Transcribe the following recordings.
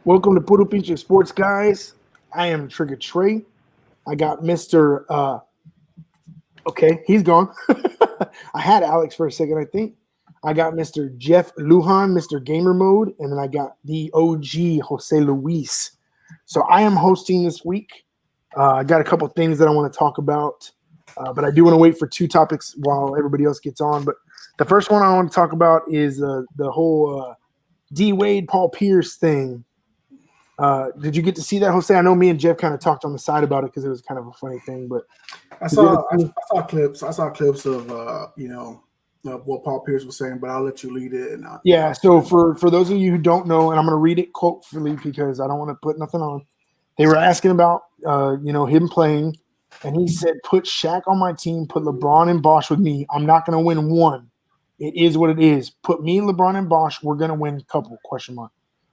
Welcome to Puro Pinche Sports, guys. I am Trigger Trey. I got Mr. Okay, he's gone. I had Alex for a second, I think. I got Mr. Jeff Lujan, Mr. Gamer Mode, and then I got the OG Jose Luis. So I am hosting this week. I got a couple things that I want to talk about, but I do want to wait for two topics while everybody else gets on. But the first one I want to talk about is the whole D Wade Paul Pierce thing. Did you get to see that, Jose? I know me and Jeff kind of talked on the side about it because it was kind of a funny thing. But I saw clips. I saw clips of what Paul Pierce was saying. But I'll let you lead it. Yeah. So for those of you who don't know, and I'm going to read it quotefully because I don't want to put nothing on. They were asking about him playing, and he said, "Put Shaq on my team. Put LeBron and Bosh with me. I'm not going to win one. It is what it is. Put me, LeBron, and Bosh. We're going to win a couple. ?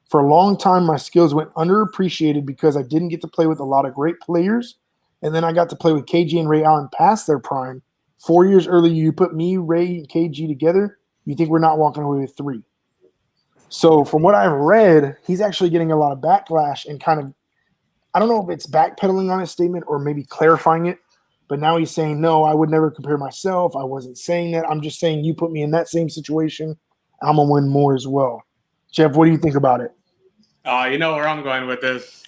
For a long time, my skills went underappreciated because I didn't get to play with a lot of great players. And then I got to play with KG and Ray Allen past their prime. 4 years earlier, you put me, Ray, and KG together, you think we're not walking away with 3. So from what I've read, he's actually getting a lot of backlash and kind of, I don't know if it's backpedaling on his statement or maybe clarifying it. But now he's saying, no, I would never compare myself. I wasn't saying that. I'm just saying you put me in that same situation. I'm going to win more as well. Jeff, what do you think about it? You know where I'm going with this.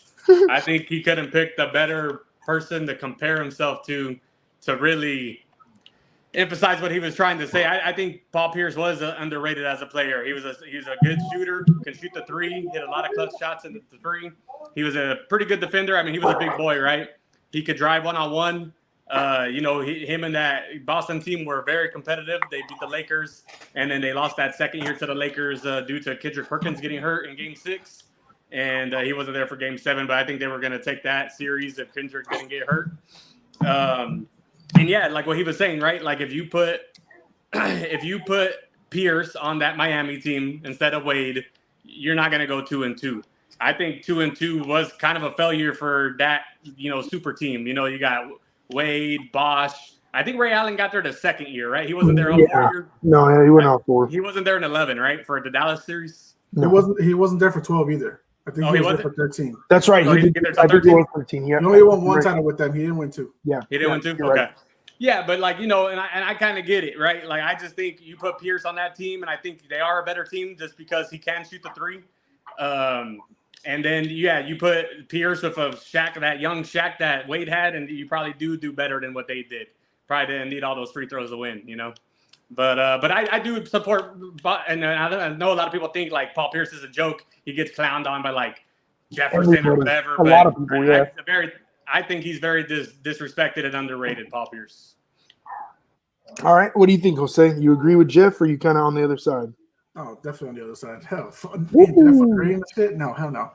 I think he couldn't pick the better person to compare himself to really emphasize what he was trying to say. I think Paul Pierce was underrated as a player. He was a good shooter, can shoot the 3, hit a lot of clutch shots in the 3. He was a pretty good defender. I mean, he was a big boy, right? He could drive one-on-one. Him and that Boston team were very competitive. They beat the Lakers, and then they lost that second year to the Lakers due to Kendrick Perkins getting hurt in Game 6, and he wasn't there for Game 7. But I think they were going to take that series if Kendrick didn't get hurt. And yeah, like what he was saying, right? Like if you put Pierce on that Miami team instead of Wade, you're not going to go 2-2. I think 2-2 was kind of a failure for that super team. You got Wade, Bosh. I think Ray Allen got there the second year, right? He wasn't there all 4 years. No, he went all 4. He wasn't there in 11, right? For the Dallas series. No. He wasn't there for 12 either. I think he was there for 13. That's right. So he didn't get there till 13. 13. Yeah. He only won one title with them. He didn't win 2. Yeah. He didn't win 2? Okay. Right. Yeah, but and I kind of get it, right? Like I just think you put Pierce on that team, and I think they are a better team just because he can shoot the 3. And then, you put Pierce with that young Shaq that Wade had, and you probably do better than what they did. Probably didn't need all those free throws to win, But I do support, and I know a lot of people think like Paul Pierce is a joke. He gets clowned on by like Jefferson or whatever. A lot of people, yeah. I think he's very disrespected and underrated, Paul Pierce. All right. What do you think, Jose? You agree with Jeff, or are you kind of on the other side? Oh, definitely on the other side. Hell, Jeff agreeing with shit? No, hell no.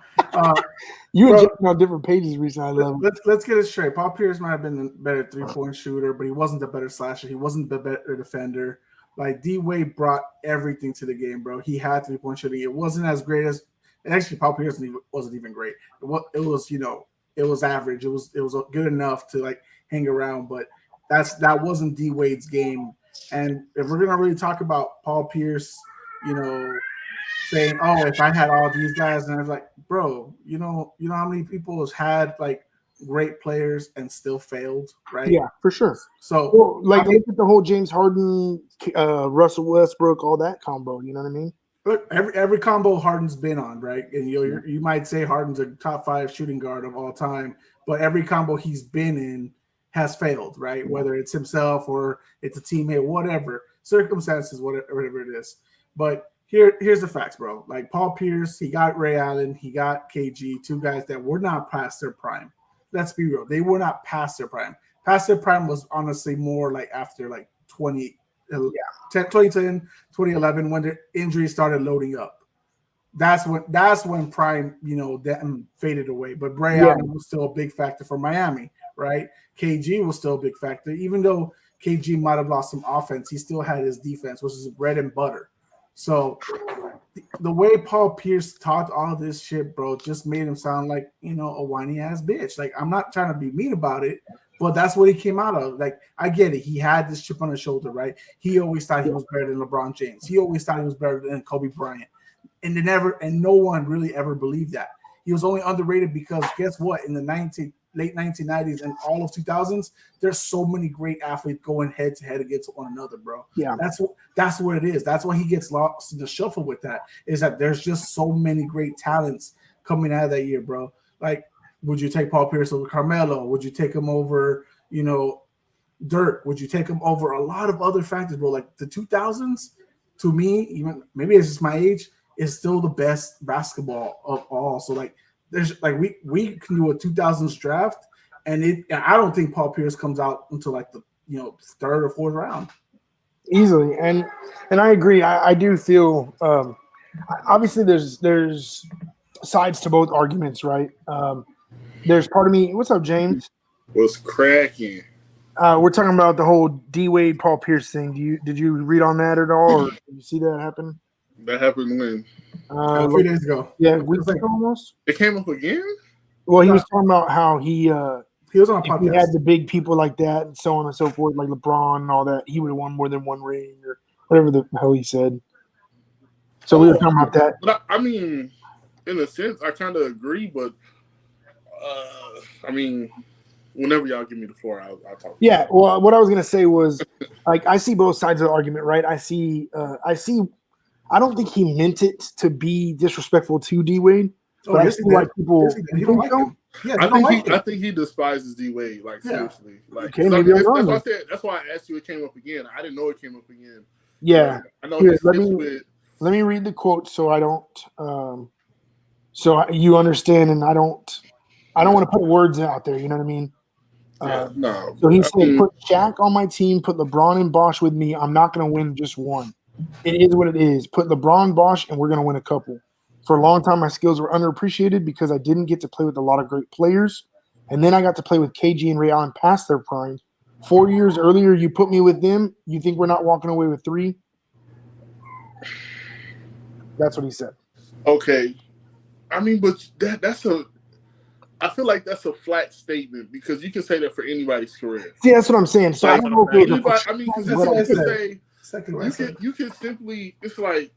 You and Jeff on different pages recently. I love it. Let's get it straight. Paul Pierce might have been the better 3-point shooter, but he wasn't the better slasher. He wasn't the better defender. Like D Wade brought everything to the game, bro. He had 3-point shooting. It wasn't as great as actually Paul Pierce wasn't even great. It was average. It was good enough to like hang around, but that wasn't D Wade's game. And if we're gonna really talk about Paul Pierce, saying, "Oh, if I had all these guys," and I was like, "Bro, you know how many people has had like great players and still failed, right?" Yeah, for sure. So, look at the whole James Harden, Russell Westbrook, all that combo. You know what I mean? Look, every combo Harden's been on, right? And you might say Harden's a top 5 shooting guard of all time, but every combo he's been in has failed, right? Yeah. Whether it's himself or it's a teammate, whatever circumstances, whatever it is. But here's the facts, bro. Like Paul Pierce, he got Ray Allen, he got KG, 2 guys that were not past their prime. Let's be real. They were not past their prime. Past their prime was honestly more like after like 2010, 2011, when the injuries started loading up. That's when prime, them faded away. But Ray Allen was still a big factor for Miami, right? KG was still a big factor. Even though KG might have lost some offense, he still had his defense, which is bread and butter. So the way Paul Pierce talked all this shit, bro, just made him sound like, a whiny ass bitch. Like, I'm not trying to be mean about it, But that's what he came out of. Like, I get it. He had this chip on his shoulder, right? He always thought he was better than LeBron James. He always thought he was better than Kobe Bryant. And no one really ever believed that. He was only underrated because guess what? In the late 1990s and all of 2000s, there's so many great athletes going head to head against one another, bro. Yeah, that's what it is. That's why he gets lost in the shuffle with that. Is that there's just so many great talents coming out of that year, bro. Like, would you take Paul Pierce over Carmelo? Would you take him over, Dirk? Would you take him over a lot of other factors, bro? Like the 2000s, to me, even maybe it's just my age, is still the best basketball of all. So like, there's like we can do a 2000s draft, and I don't think Paul Pierce comes out until like the third or fourth round. Easily, and I agree. I do feel obviously there's sides to both arguments, right? There's part of me. What's up, James? What's cracking? We're talking about the whole D Wade Paul Pierce thing. Did you read on that at all, or did you see that happen? That happened when? 3 days ago. Yeah, weeks ago almost. It came up again? Well, he was talking about how he was on a podcast. He had the big people like that and so on and so forth, like LeBron and all that. He would have won more than one ring or whatever the hell he said. So we were talking about that. But I mean, in a sense, I kind of agree, but I mean, whenever y'all give me the floor, I'll talk. Yeah, well, what I was gonna say was, like, I see both sides of the argument, right? I see. I don't think he meant it to be disrespectful to D Wade. Oh, yes, he like people. He don't like him. Yeah, I think he despises D Wade. Like seriously. Like okay, maybe that's why I said. That's why I asked you. It came up again. I didn't know it came up again. Yeah, I know. Here, let me read the quote so I don't. So you understand, and I don't want to put words out there. You know what I mean? No. So he said, "Put Shaq on my team. Put LeBron and Bosh with me. I'm not going to win just one. It is what it is. Put LeBron, Bosh, and we're going to win a couple." For a long time, my skills were underappreciated because I didn't get to play with a lot of great players. And then I got to play with KG and Ray Allen past their prime. 4 years earlier, you put me with them. You think we're not walking away with 3? That's what he said. Okay. I mean, but I feel like that's a flat statement because you can say that for anybody's career. See, that's what I'm saying. So I don't know if you can simply, it's like,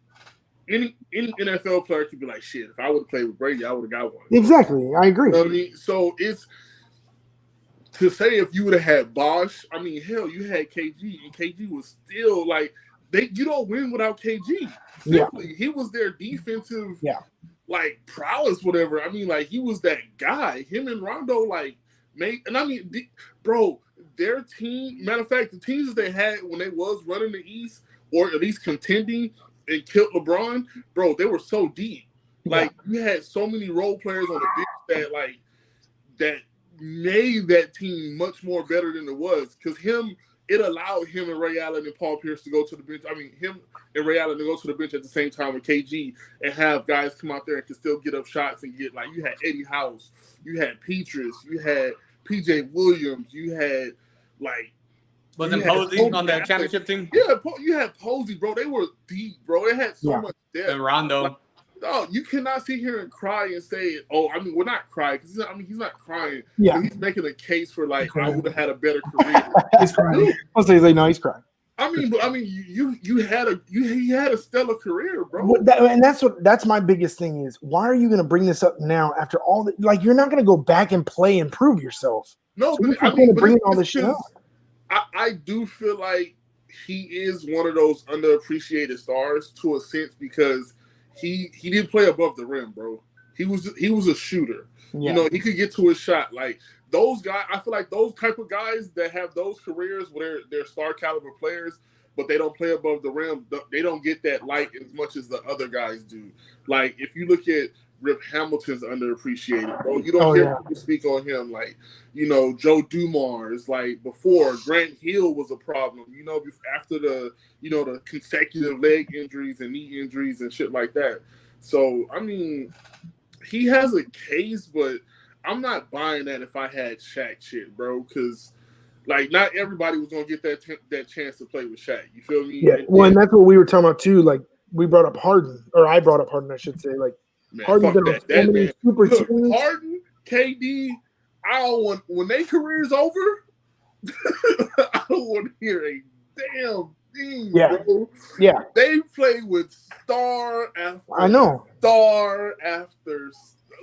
any NFL player could be like, shit, if I would have played with Brady, I would have got one. Exactly. I agree. You know what I mean? So it's to say if you would have had Bosh, I mean, hell, you had KG, and KG was still like, you don't win without KG. Simply. He was their defensive like prowess, whatever. I mean, like, he was that guy. Him and Rondo, like, bro, their team, matter of fact, the teams that they had when they was running the East, or at least contending and killed LeBron, bro, they were so deep. Like, you had so many role players on the bench that made that team much more better than it was. Because it allowed him and Ray Allen and Paul Pierce to go to the bench. I mean, him and Ray Allen to go to the bench at the same time with KG and have guys come out there and can still get up shots and get, like, you had Eddie House, you had Petrus, you had PJ Williams, you had, like, wasn't Posey on that championship team? Yeah, you had Posey, bro. They were deep, bro. It had so much depth. And Rondo. Like, no, you cannot sit here and cry and say, "Oh, I mean, we're not crying," because he's not crying. Yeah, he's making a case for, like, I would have had a better career. He's crying. I'll say he's like, no, he's crying. You had a stellar career, bro. And that's my biggest thing is, why are you going to bring this up now after all that? Like, you're not going to go back and play and prove yourself. No, so but bringing all this shit up. I do feel like he is one of those underappreciated stars to a sense because he didn't play above the rim, bro. He was a shooter. Yeah. You know, he could get to his shot. Like, those guys, I feel like those type of guys that have those careers where they're star caliber players, but they don't play above the rim, they don't get that light as much as the other guys do. Like, if you look at Rip Hamilton's underappreciated, bro. You don't hear people speak on him. Like, you know, Joe Dumars, like, before Grant Hill was a problem, you know, after the consecutive leg injuries and knee injuries and shit like that. So, I mean, he has a case, but I'm not buying that if I had Shaq shit, bro, because, like, not everybody was going to get that chance to play with Shaq. You feel me? Yeah, and that's what we were talking about, too. Like, we brought up Harden, or I brought up Harden, I should say. Like, man, Harden's been on so many super teams. Harden, KD, I don't want, when their career's over, I don't want to hear a damn thing, Yeah. bro. Yeah. They play with star after I know. star after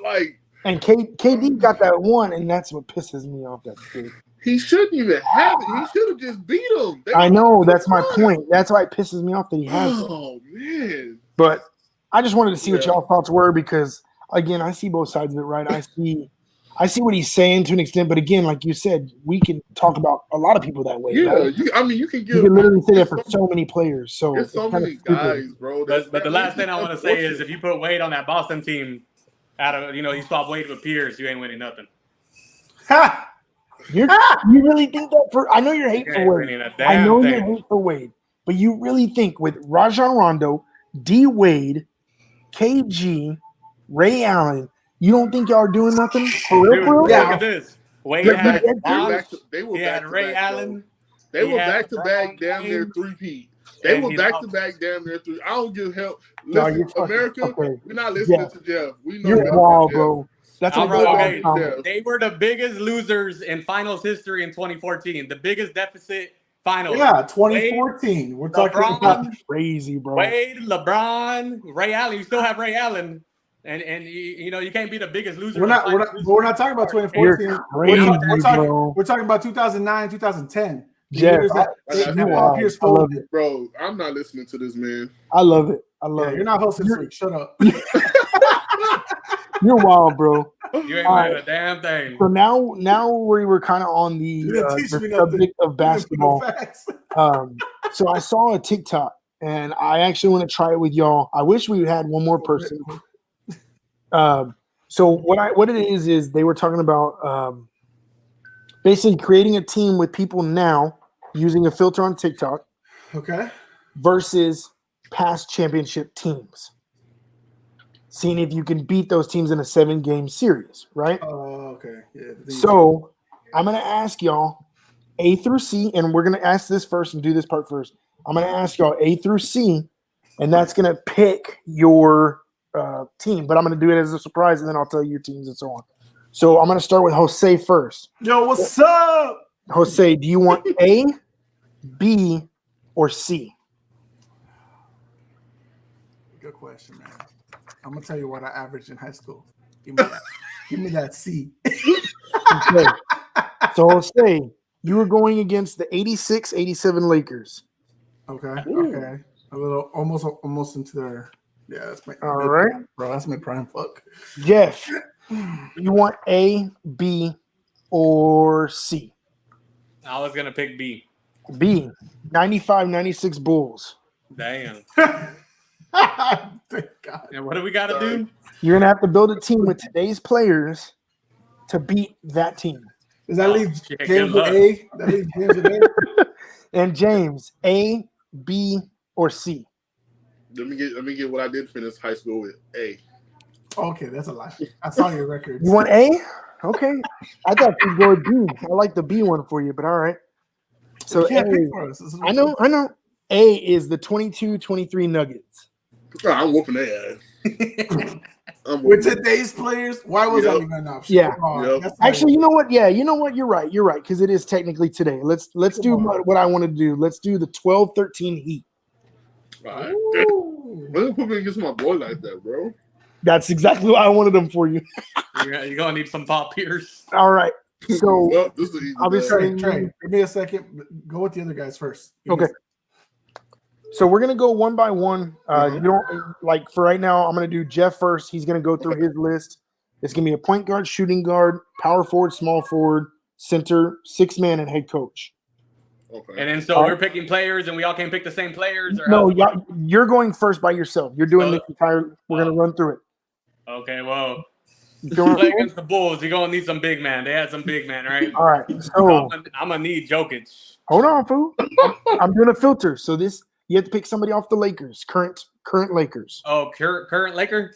like. And KD got that one, and that's what pisses me off. That kid. He shouldn't even have it. He should have just beat him. I know. That's my point. That's why it pisses me off that he has it. Oh man. But I just wanted to see what y'all thoughts were because, again, I see both sides of it, right? I see what he's saying to an extent, but again, like you said, we can talk about a lot of people that way. Yeah, right? you can give. You can literally say that for so many players. So there's so many guys, bro. But the last thing I want to say is, if you put Wade on that Boston team, out of you swap Wade with Pierce, you ain't winning nothing. Ha! You really think that I know you're hate for Wade. I know you're hate for Wade, but you really think with Rajon Rondo, D Wade, KG, Ray Allen, you don't think y'all are doing nothing? For real? Look at this. Wade had Ray Allen. They were back to back damn near 3P. They were back to back damn near 3. I don't give help. Listen, America, we're not listening to Jeff. We know you're wild, bro. That's okay. They were the biggest losers in finals history in 2014. The biggest deficit finals. Yeah, 2014. Wade, we're talking about crazy, bro. Wade, LeBron, Ray Allen. You still have Ray Allen. And you can't be the biggest loser. We're not talking about 2014. We're talking about 2009, 2010. Jeff, bro, I'm not listening to this, man. I love it. You're not hosting this week. Shut up. You're wild, bro. You ain't doing a damn thing. So now we were kind of on the subject of basketball. So I saw a TikTok, and I actually want to try it with y'all. I wish we had one more person. So what it is they were talking about basically creating a team with people now using a filter on TikTok. Okay. Versus past championship teams. Seeing if you can beat those teams in a 7-game series, right? Oh, okay. Yeah. So I'm going to ask y'all A through C, and we're going to ask this first and do this part first. I'm going to ask y'all A through C, and that's going to pick your team. But I'm going to do it as a surprise, and then I'll tell you your teams and so on. So I'm going to start with Jose first. Yo, what's up? Jose, do you want A, B, or C? Good question, man. I'm gonna tell you what I averaged in high school. Give me that C. Okay. So Jose, you were going against the 86-87 Lakers. Okay. Ooh. Okay. A little almost into their that's my all right, bro. That's my prime fuck. Jeff, you want A, B, or C? I was gonna pick B. B, 95-96 Bulls. Damn. Thank God. And what do we got to do? You're gonna have to build a team with today's players to beat that team. Does that leave James with A? That leaves James with A. And James, A, B, or C? Let me get what I did finish high school with. A. Okay, that's a lie. I saw your records. You want A? Okay. I thought you'd go with B. I like the B one for you, but all right. So A, I know. A is the 22-23 Nuggets. Oh, I'm whooping their ass. With today's players, why was that even an option? Yeah. Actually, you know what? Yeah, you know what? You're right. Because it is technically today. Let's do what I want to do. Let's do the 12-13 Heat. All right. Don't put me against my boy like that, bro. That's exactly what I wanted them for you. You're gonna need some Paul Pierce. All right. So well, this is obviously, Trey, give me a second. Go with the other guys first. Okay. So we're gonna go one by one. You don't like for right now. I'm gonna do Jeff first. He's gonna go through his list. It's gonna be a point guard, shooting guard, power forward, small forward, center, 6-man, and head coach. Okay. And then so we're picking players, and we all can't pick the same players. Or no, you're going first by yourself. You're doing the entire. We're gonna run through it. Okay. Well, play against the Bulls. You're gonna need some big man. They had some big man, right? All right. So I'm gonna need Jokic. Hold on, fool. I'm doing a filter. So this. You have to pick somebody off the Lakers, current Lakers. Oh, current Laker?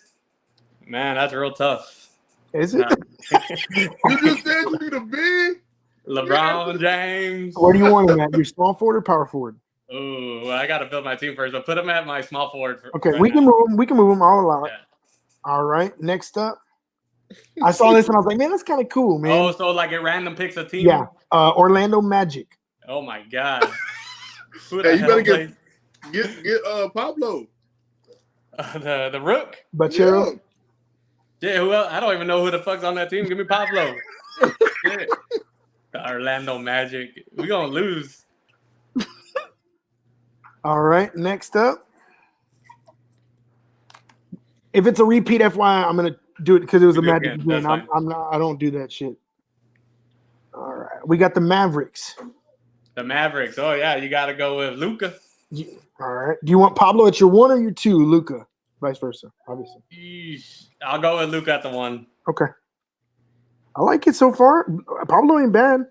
Man, that's real tough. Is it? You just said you need a big LeBron James. Where do you want him at? Your small forward or power forward? Oh, I got to build my team first. But put him at my small forward. Okay, we can move him. I'll allow it. Yeah. All right. Next up, I saw this and I was like, man, that's kind of cool, man. Oh, so like it random picks a team? Yeah. Orlando Magic. Oh my god. Who Hey, the you hell better plays? get Pablo. The Rook? Bachero. Yeah, who else? I don't even know who the fuck's on that team. Give me Pablo. Shit. The Orlando Magic. We're gonna lose. All right, next up. If it's a repeat, FYI, I'm gonna do it because it was a Magic again. again. That's I'm not. I don't do that shit. All right, we got the Mavericks. The Mavericks. Oh yeah, you gotta go with Luka. All right. Do you want Pablo at your 1 or your 2, Luka? Vice versa, obviously. I'll go with Luka at the 1. Okay. I like it so far. Pablo ain't bad.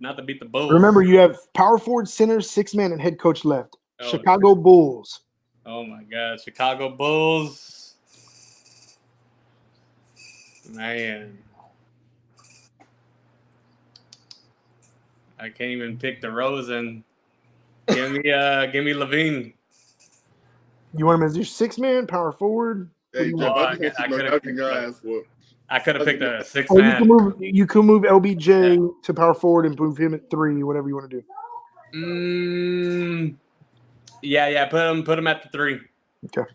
Not to beat the Bulls. Remember, you have power forward, center, 6-man, and head coach left. Oh, Chicago Bulls. Oh my God, Chicago Bulls. Man, I can't even pick DeRozan. Give me Levine. You want him as your 6-man, power forward? Hey, Jeff, I could have picked a 6 Or man. you can move LBJ to power forward and move him at 3, whatever you want to do. Yeah. Put him at the 3. Okay.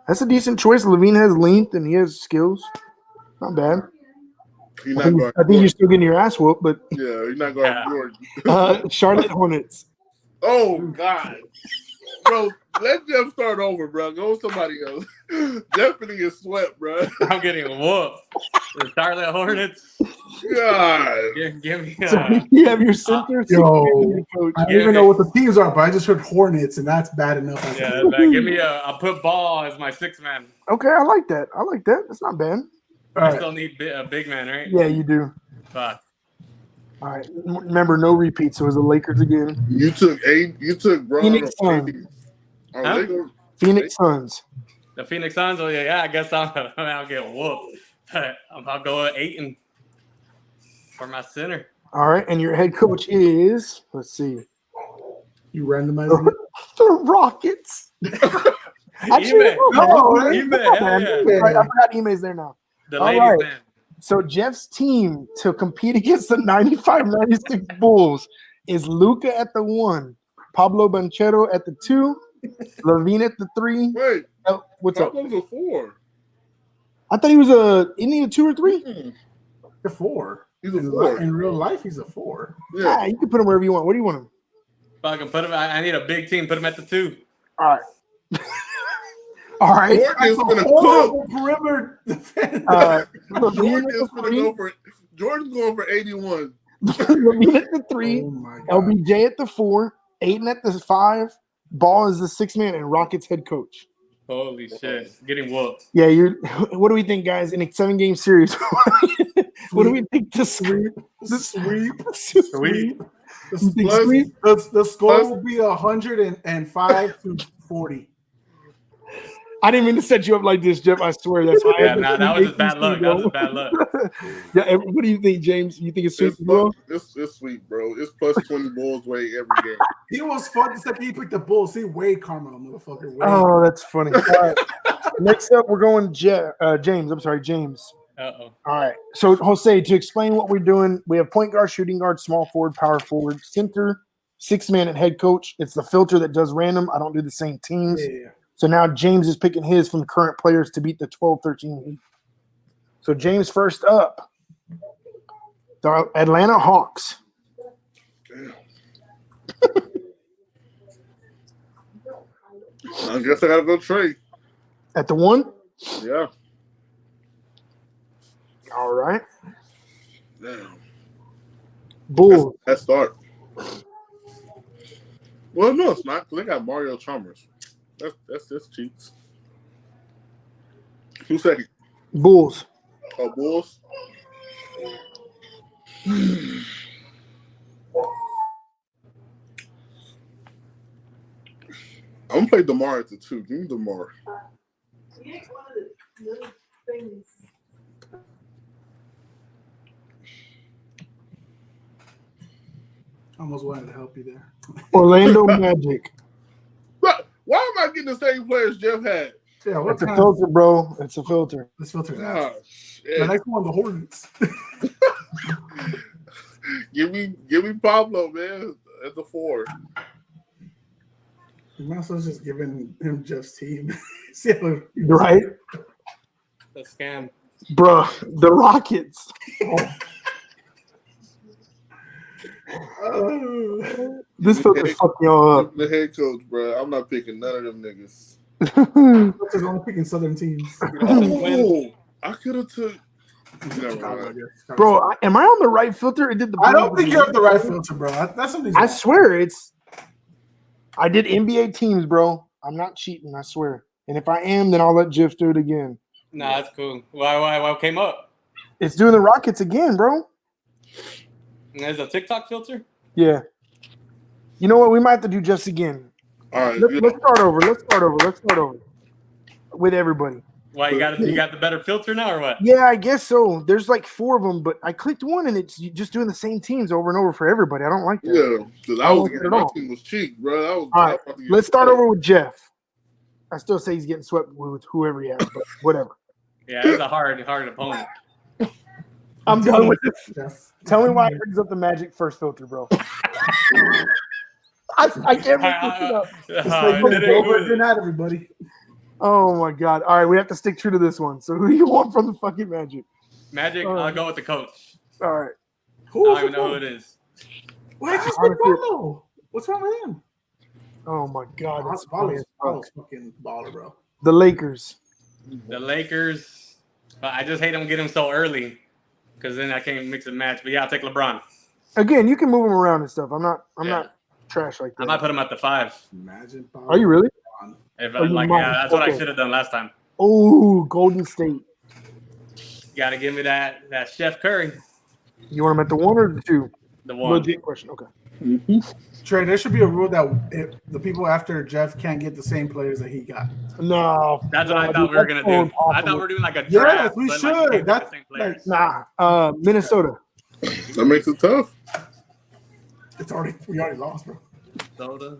That's a decent choice. Levine has length and he has skills. Not bad. I think you're still getting your ass whooped, but yeah, you're not going Jordan. Charlotte Hornets. Oh God, bro, let Jeff start over, bro. Go with somebody else. Jeff finna get swept, bro. I'm getting whooped. The Charlotte Hornets. God, give me. So you have your center. Coach. I don't even know what the teams are, but I just heard Hornets, and that's bad enough. Yeah, give me I'll put Ball as my 6 man. Okay, I like that. That's not bad. I still need a big man, right? Yeah, you do. Fuck. All right. Remember, no repeats. So it was the Lakers again. You took Brown. Phoenix Suns. Phoenix Suns. The Phoenix Suns. Oh yeah. I guess I'll get whooped. But I'll go with Ayton for my center. All right, and your head coach is. Let's see. You randomize the Rockets. Actually, I forgot Ime's there now. The ladies' man. So Jeff's team to compete against the 95-96 Bulls is Luka at the 1, Pablo Banchero at the 2, Levine at the 3. Wait, what's Pablo's up? a 4. I thought he was isn't he a 2 or 3? A 4. He's a 4. In real life, he's a 4. Yeah, you can put him wherever you want. What do you want him? If I can put him, I need a big team. Put him at the 2. All right. All right. Perimeter defense. Jordan's going for 81. Levine at the 3, LBJ at the 4, Ayton at the 5, Ball is the 6-man, and Rockets head coach. Holy shit. Getting whooped. Yeah, what do we think, guys, in a 7-game series? What do we think to sweep? The sweep. The score will be 105 to 40. I didn't mean to set you up like this, Jeff. I swear that's high. Yeah, that was just bad luck. Yeah, what do you think, James? You think it's sweet? It's sweet, bro. It's plus 20 Bulls way every game. He was fun to say he picked the Bulls. He way Carmelo, motherfucker. Way. Oh, that's funny. All right. Next up, we're going James. I'm sorry, James. Uh-oh. All right. So, Jose, to explain what we're doing, we have point guard, shooting guard, small forward, power forward, center, 6-man, and head coach. It's the filter that does random. I don't do the same teams. Yeah. So now James is picking his from current players to beat the 12-13 Heat. So James first up. The Atlanta Hawks. I guess I gotta go trade. At the 1? Yeah. All right. Damn. Bulls. That's start. Well, no, it's not, because they got Mario Chalmers. That's just cheats. Who's second? Bulls. Oh, Bulls. I'm gonna play DeMar at the 2. Give me DeMar. Almost wanted to help you there. Orlando Magic. Why am I getting the same players Jeff had? Yeah, what It's a kind filter, bro. It's a filter. This filter's Ah, out. shit. The next one, the Hornets. give me Pablo, man. At the 4. You might as well just giving him Jeff's team. See how Right? The scam. Bro, the Rockets. This filter's fucking y'all up. The head coach, bro. I'm not picking none of them niggas. Filter's only picking Southern teams. Oh, I could have took. Never mind. Bro, am I on the right filter? It did the. I don't think you're up the right filter, bro. That's something. I swear it's. I did NBA teams, bro. I'm not cheating. I swear. And if I am, then I'll let Jeff do it again. Nah, that's cool. Why came up? It's doing the Rockets again, bro. There's a TikTok filter? Yeah. You know what? We might have to do just again. All right. Let's start over. Let's start over. With everybody. Why, you got the better filter now or what? Yeah, I guess so. There's like 4 of them, but I clicked one and it's just doing the same teams over and over for everybody. I don't like that. Yeah, because I don't like it at my all. team was cheap, bro. All right, let's start over with Jeff. I still say he's getting swept with whoever he has, but whatever. Yeah, it's a hard opponent. I'm done with this. Jeff. Tell me why it brings up the Magic first filter, bro. I can't make this shit up. Good night, everybody. Oh my god! All right, we have to stick true to this one. So who do you want from the fucking Magic? Magic, I'll go with the coach. All right. I don't even know who it is. Why did you say Pablo? What's wrong with him? Oh my god, that's funny as Pablo's fuck. fucking baller, bro. The Lakers. The Lakers. But I just hate them getting so early because then I can't mix and match. But yeah, I'll take LeBron. Again, you can move them around and stuff. I'm not trash like that. I might put him at the 5. Imagine Pablo. Are you really? If Oh, you might. that's what I Okay. should have done last time. Oh, Golden State. Got to give me that Chef Curry. You want him at the 1 or the 2? The 1. Legit question. Okay. Trey, there should be a rule that the people after Jeff can't get the same players that he got. No. That's what I thought we were gonna do. I thought we were doing like a Yes, draft. we but, should. Like, you can't get That's the same players. Nah. Minnesota. That makes it tough. We already lost, bro. Soda.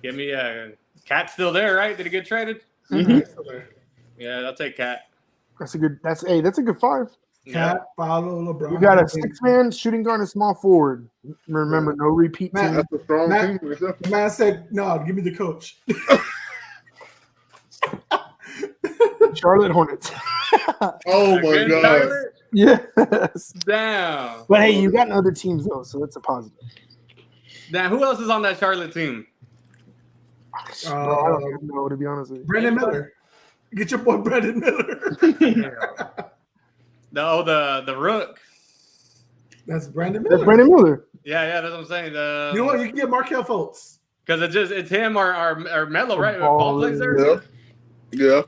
Give me a Cat's still there, right? Did he get traded? Yeah, I'll take Cat. That's a good 5. Yeah. Cat, Pablo, LeBron. You got a 6-man shooting guard and a small forward. Remember, no repeat Man, team. That's a strong Matt- team. Right there. The man said, "No, give me the coach." Charlotte Hornets. Oh my Again, god. Tyler? Yes. Damn. But hey, you got other teams though, so that's a positive. Damn. Who else is on that Charlotte team? Bro, I don't even know, to be honest with you. Brandon Miller. Get your boy Brandon Miller. The Rook. That's Brandon Miller. That's Brandon Miller. Yeah, that's what I'm saying. You know what? You can get Markelle Fultz. Because it's him or Melo, right? Ball Ball plays there. Yeah.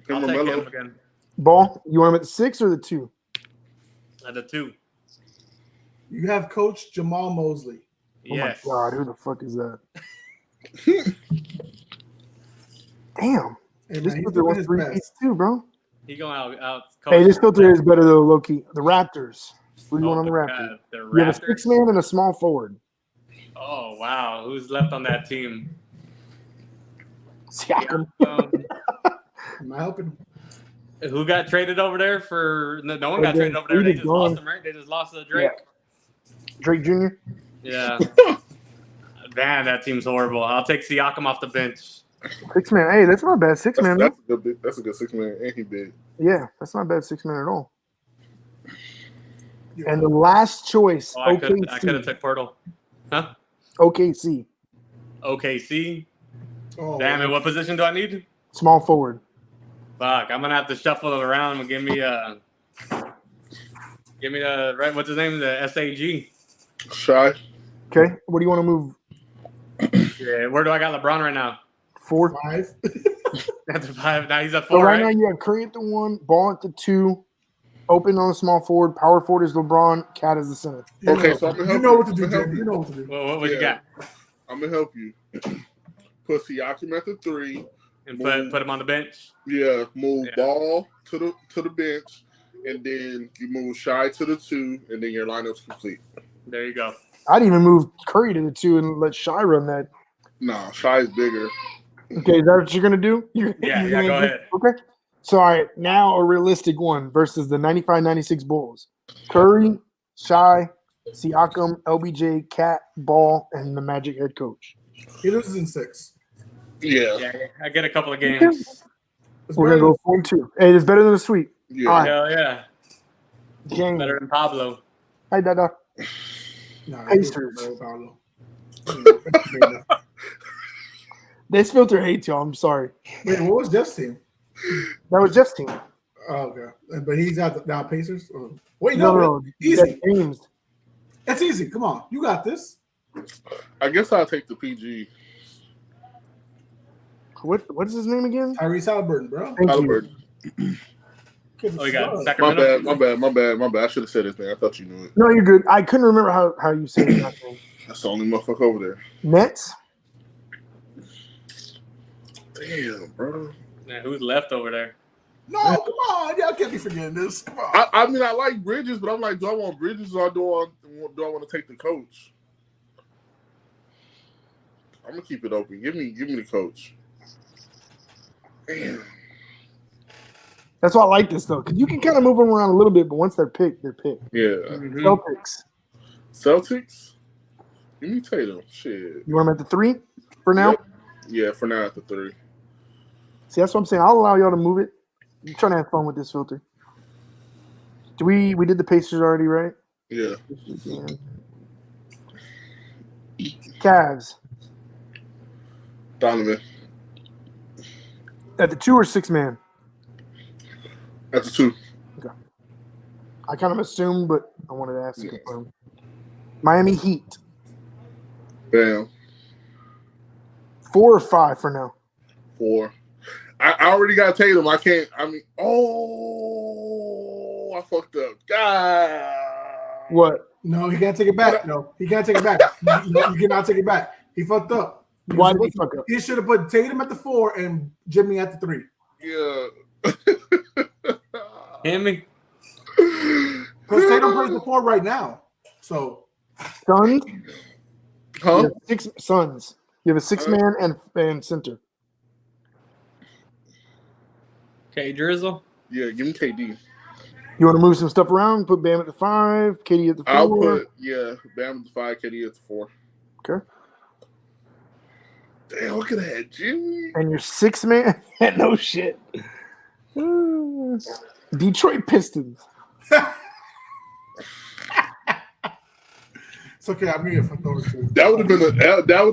I'll Him or take Melo. him again. Ball. You want him at the 6 or the 2? At the 2. You have Coach Jamal Mosley. Yes. Oh my god, who the fuck is that? Damn. Hey, This man, he's filter doing wants his 3 best. feet too, bro. He going out. Hey, this filter is better though, low key. The Raptors. What do you want on the God, Raptors? the You have a Raptors. 6-man and a small forward. Oh wow, who's left on that team? Siakam. Am I helping? Who got traded over there for? No one got They traded over there. They traded just Gone. lost him, right? They just lost to Drake. Drake Jr. Yeah. Man, that team's horrible. I'll take Siakam off the bench. 6-man. Hey, that's not bad. 6-man. That's a good 6-man, and he big. Yeah, that's not bad 6-man at all. And the last choice, Oh, I could have OKC. took Portal. Huh? OKC. OKC. Oh, Damn it! What position do I need? Small forward. Fuck! I'm gonna have to shuffle it around and give me the right. What's his name? The SAG. Shy. Okay. What do you want to move? Yeah. Where do I got LeBron right now? 4. 5. At the 5. Now he's at So 4. right now Right? you have Curry at the 1, Ball at the 2, open on the small forward, power forward is LeBron, Cat is the center. Okay, so I'm gonna help You know what to I'm do, gonna help Jim. You know what to do. What you got? I'm gonna help you. Put Siakam at the 3. And put him on the bench. Yeah, move Yeah. Ball to the bench, and then you move Shy to the 2, and then your lineup's complete. There you go. I'd even move Curry to the 2 and let Shy run that. Nah, Shy's bigger. Okay, is that what you're gonna do? You're Yeah, gonna go do- ahead. Okay. So all right, now a realistic one versus the 95-96 Bulls. Curry, Shy, Siakam, LBJ, Cat, Ball, and the Magic head coach. He loses in 6. Yeah. Yeah, I get a couple of games. It's We're better gonna go 4-2. Hey, it's better than a sweep. Yeah. All right. Hell yeah. Game. Better than Pablo. Hi, Dada. Nah, Pacers. he's Paulo. This filter hates y'all. I'm sorry. Wait, what was Jeff's team? That was Jeff's team. Oh, okay. But he's out now Pacers? Oh. Wait, No, no. Easy. That's James. That's easy. Come on. You got this. I guess I'll take the PG. What's his name again? Tyrese Halliburton, bro. Thank Halliburton. you. Oh, you got My Sacramento? bad. I should have said his name. I thought you knew it. No, you're good. I couldn't remember how you say his last name. That's the only motherfucker over there. Nets. Damn, bro. Yeah, who's left over there? No, come on. Y'all can't be forgetting this. Come on. I mean, I like Bridges, but I'm like, do I want Bridges or do I want to take the coach? I'm gonna keep it open. Give me the coach. Damn. That's why I like this though, because you can kind of move them around a little bit, but once they're picked, they're picked. Yeah. Mhm. Celtics. Celtics? Give me Tatum. Shit. You want them at the 3 for now? Yep. Yeah, for now at the 3. See, that's what I'm saying. I'll allow y'all to move it. I'm trying to have fun with this filter. We did the Pacers already, right? Yeah. Cavs. Donovan. At the 2 or 6 man? At the 2. I kind of assumed, but I wanted to ask to confirm. Miami Heat. Bam. 4 or 5 for now? 4. I already got Tatum. I can't. I mean, I fucked up. God. What? No, he can't take it back. No, he can't take it back. You cannot take it back. He fucked up. Why did he fuck up? He should have put Tatum at the 4 and Jimmy at the 3. Yeah. Hear me? Because Tatum plays the 4 right now. So Suns? Huh? You have 6 Suns. You have a 6 man and center. Okay, Drizzle. Yeah, give me KD. You want to move some stuff around? Put Bam at the 5, KD at the 4. I'll put Bam at the 5, KD at the 4. Okay. Damn, look at that, Jimmy. And your 6 man? No shit. Detroit Pistons. it's okay. I'm here for those 2. That would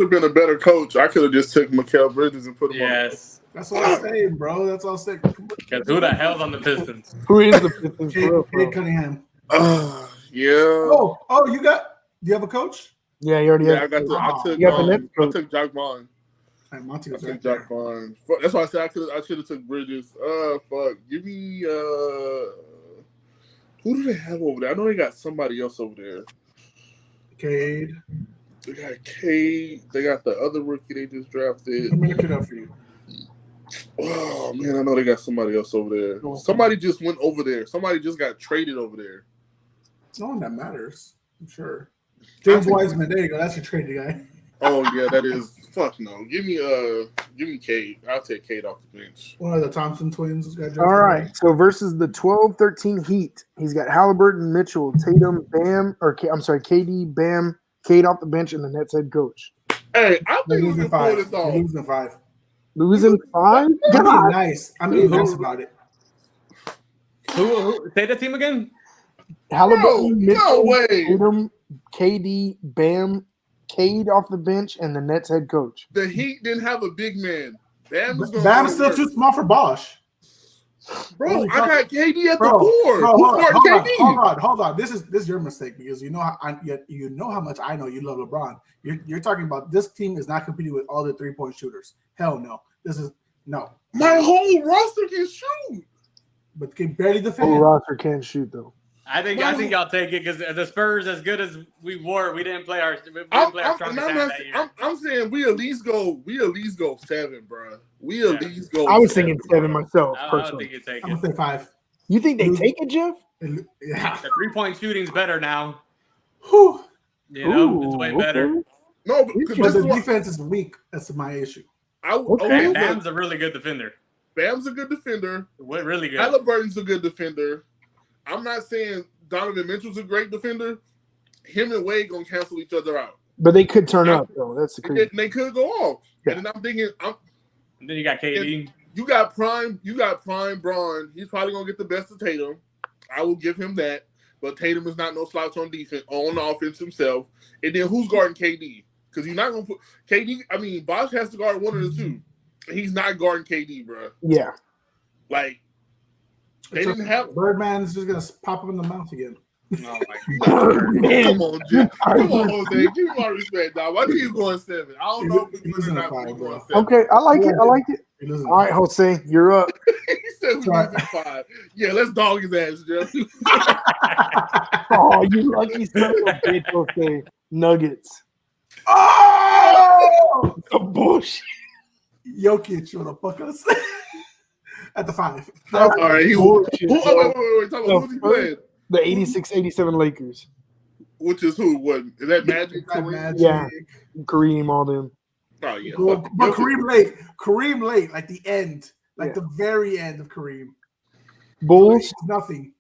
have been a better coach. I could have just took Mikal Bridges and put him Yes. That's all I'm saying, bro. That's all I'm saying. Because who the hell's on the Pistons? Who is the Pistons? for real, Cade Cunningham. on. Yeah. Oh, do you have a coach? Yeah, you already Yeah, have. I You got the Nets I coach. took Jock Vaughn. Hey, Monty I was took right Jock there. Vaughn. That's why I said I should have took Bridges. Fuck. Give me who do they have over there? I know they got somebody else over there. Cade. They got Cade. They got the other rookie they just drafted. Let me look it up for you. Oh man, I know they got somebody else over there. Somebody just went over there. Somebody just got traded over there. No one that matters. I'm sure. James Wiseman. There you go. That's your traded guy. Oh yeah, that is fuck no. Give me Cade. I'll take Cade off the bench. One of the Thompson twins. Got drafted. All right. So versus the 12-13 Heat, he's got Halliburton, Mitchell, Tatum, Bam, KD, Bam, Cade off the bench, and the Nets head coach. Hey, I They're think we losing can pull 5. this They're off. losing 5. Losing 5? I'm being God. nice. I'm being nice about it. Who? Say the team again? Halliburton, No Mitchell, way. Tatum, KD, Bam, Cade off the bench, and the Nets head coach. The Heat didn't have a big man. Bam's Bam's still too small for Bosch. Bro, I got KD at Bro, the 4. bro, Who hold started KD? on. This is your mistake because you know how much I know you love LeBron. You're talking about this team is not competing with all the 3-point shooters. Hell no. This is no. My whole roster can shoot. But can barely The defend. roster can't shoot though. I think y'all take it because the Spurs, as good as we were, we didn't play our strongest half that year. I'm saying we at least go 7, bro. We at least go. I was thinking 7 myself, I don't personally. think you take I'm it. gonna say 5. You think they take it, Jeff? Yeah. The 3-point shooting's better now. Whew. You know, it's way better. Okay. No, because But this the is what, defense is weak. That's my issue. Okay, look, Bam's a really good defender. Bam's a good defender. What really good? Halliburton's a good defender. I'm not saying Donovan Mitchell's a great defender. Him and Wade gonna cancel each other out. But they could turn up though. That's the crazy. They could go off. Yeah. And then I'm thinking, And then you got KD. You got prime Braun. He's probably gonna get the best of Tatum. I will give him that. But Tatum is not no slouch on defense, on offense himself. And then who's guarding KD? Because you're not gonna put KD. I mean, Bosh has to guard one of the two. He's not guarding KD, bro. Yeah. Like they didn't have Birdman's just gonna pop him in the mouth again. Oh my God. Come on, Jim. Come on, Jose. Give me my respect, dog. Why team going 7? I don't know if it's Losing or a not. five, Going 7. Okay, I like it. I like it. Losing All right, Jose, you're up. He said we losing 5. Yeah, let's dog his ass, Jeff. Oh, you lucky son of a bitch, Jose. Nuggets. Oh! The bullshit. Jokic, what the fuck us? At the 5. All right, he was. Bullshit, Wait. Talk about who's he playing? The 86-87 Lakers. Which is who? What is that? Magic? Magic. Yeah. Kareem, all them. Oh yeah. But Fuck. Kareem late, like the end, like the very end of Kareem. Bulls. Nothing.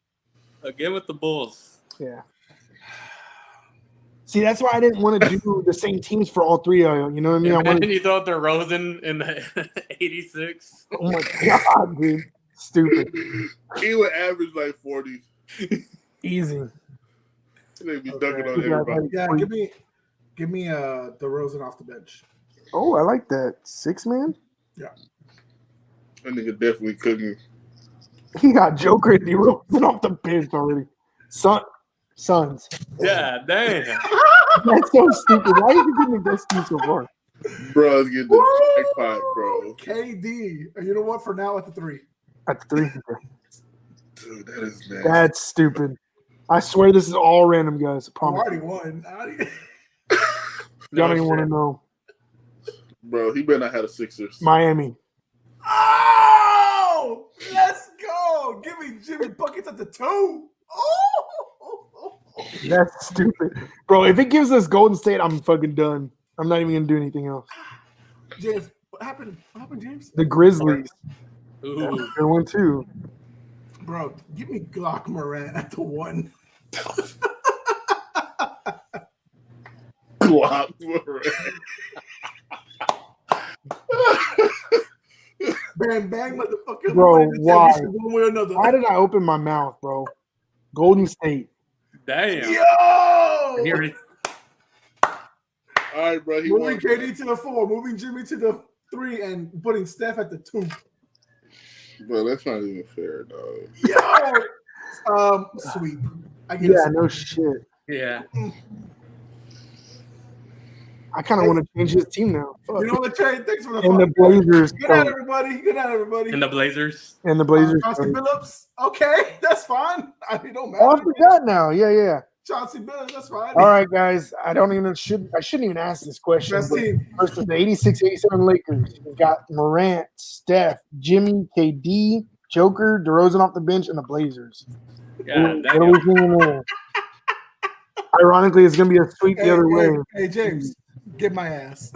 Again with the Bulls. Yeah. See, that's why I didn't want to do the same teams for all three of you. You know what I mean? I And wanted, then you throw DeRozan in the 86. oh my God, dude. Stupid. He would average like 40. Easy. They'd be dunking on Yeah, everybody. Yeah, give me DeRozan off the bench. Oh, I like that. 6-man? That nigga definitely couldn't. He got Joker and DeRozan off the bench already. Sons. Yeah, damn. That's so stupid. Why are you giving me this team so far? Bro, get the jackpot, bro. KD. You know what? For now, at the 3. At the 3. Dude, that is nasty. That's stupid. I swear this is all random, guys. I I promise. already won. Y'all don't even want to know. Bro, he better not have a Sixers. Miami. Oh, let's go. Give me Jimmy buckets at the 2. Oh. That's stupid. Bro, if it gives us Golden State, I'm fucking done. I'm not even going to do anything else. James, what happened? What happened, James? The Grizzlies. Ooh. They're 1-2. Bro, give me Glock Morant at the 1. Glock. Bang, bang, motherfucker. Bro, why? One way or another. Why did I open my mouth, bro? Golden State. Damn. Yo! Here it- All right, bro. He Moving won. KD to the 4, moving Jimmy to the 3, and putting Steph at the 2. Bro, that's not even fair, dog. Yo! Sweep. I get Yeah, it. no shit. Yeah. I kind of want to change his team now. Fuck. You know what, Trey? Thanks for the And the fun. Blazers. Good night, everybody. Good night, everybody. And the Blazers. And the Blazers. Chauncey Billups. Okay, that's fine. I mean, don't Oh, I matter. forgot now. Yeah. Chauncey Billups, that's fine. All right, guys. I shouldn't even ask this question. Best but team. versus the 86-87 Lakers. We've got Morant, Steph, Jimmy, KD, Joker, DeRozan off the bench, and the Blazers. Yeah, What are we damn. thinking there? Ironically, it's going to be a sweep the other way. Hey, James, get my ass.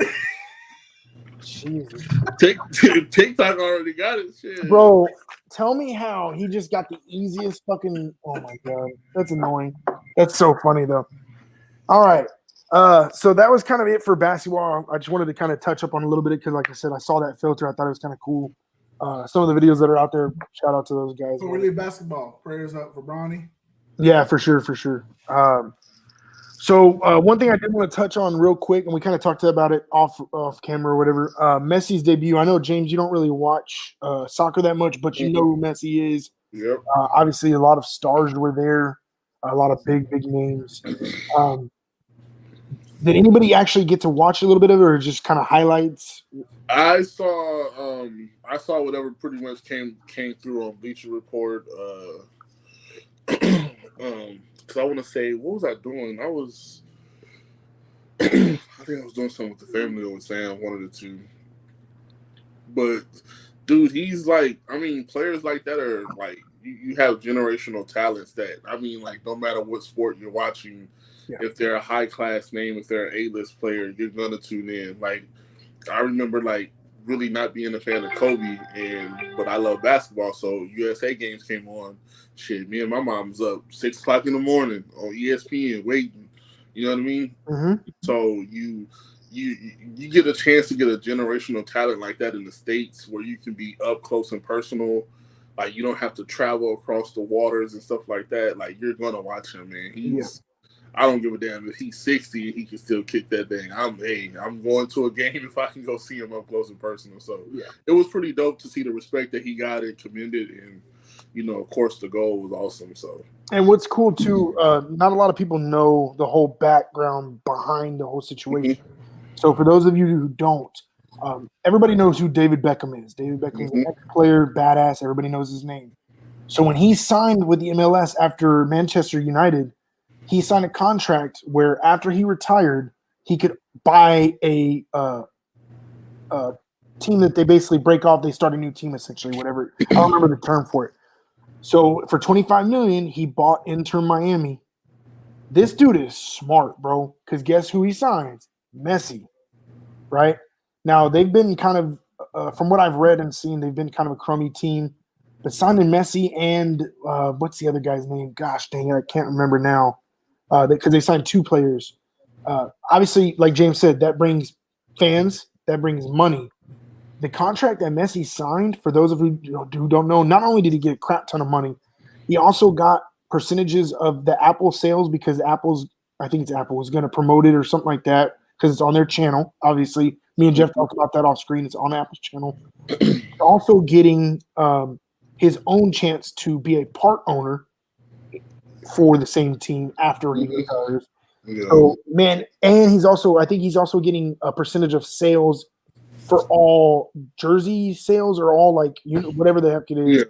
Jesus. TikTok already got it. Shit. Bro, tell me how he just got the easiest fucking. Oh my God. That's annoying. That's so funny, though. All right. So that was kind of it for basketball. I just wanted to kind of touch up on a little bit because, like I said, I saw that filter. I thought it was kind of cool. Some of the videos that are out there, shout out to those guys. So we leave basketball. Prayers up for Bronny. Yeah, for sure. So one thing I did want to touch on real quick, and we kind of talked about it off camera or whatever. Messi's debut. I know, James, you don't really watch soccer that much, but you know who Messi is. Yep. Obviously, a lot of stars were there, a lot of big names. Did anybody actually get to watch a little bit of it, or just kind of highlights? I saw whatever pretty much came through on Bleacher Report. Because I want to say, what was I doing? I think I was doing something with the family or with Sam, one of the two. But dude, he's like, I mean, players like that are like, you have generational talents that, I mean, like, no matter what sport you're watching, if they're a high class name, if they're an A-list player, you're gonna tune in. Like, I remember like really not being a fan of Kobe, but I love basketball. So USA games came on. Shit, me and my mom was up 6 o'clock in the morning on ESPN waiting. You know what I mean? Mm-hmm. So you get a chance to get a generational talent like that in the States where you can be up close and personal. Like, you don't have to travel across the waters and stuff like that. Like, you're gonna watch him, man. I don't give a damn if he's 60 and he can still kick that thing. I'm going to a game if I can go see him up close and personal. So it was pretty dope to see the respect that he got and commended, and of course the goal was awesome. So, and what's cool too, not a lot of people know the whole background behind the whole situation. Mm-hmm. So for those of you who don't, everybody knows who David Beckham is. David Beckham's an ex-player, badass. Everybody knows his name. So when he signed with the MLS after Manchester United, he signed a contract where after he retired, he could buy a team that they basically break off. They start a new team, essentially, whatever. I don't remember the term for it. So for $25 million, he bought Inter Miami. This dude is smart, bro, because guess who he signs? Messi, right? Now, they've been kind of, from what I've read and seen, they've been kind of a crummy team. But signing Messi and what's the other guy's name? Gosh dang it, I can't remember now. Because they signed 2 players. Obviously, like James said, that brings fans, that brings money. The contract that Messi signed, for those of you who don't know, not only did he get a crap ton of money, he also got percentages of the Apple sales because I think it's Apple, is going to promote it or something like that because it's on their channel. Obviously, me and Jeff talked about that off screen. It's on Apple's channel. Also getting his own chance to be a part owner for the same team after he retires. Yeah. So, man, and I think he's also getting a percentage of sales for all jersey sales or all whatever the heck it is. Yeah.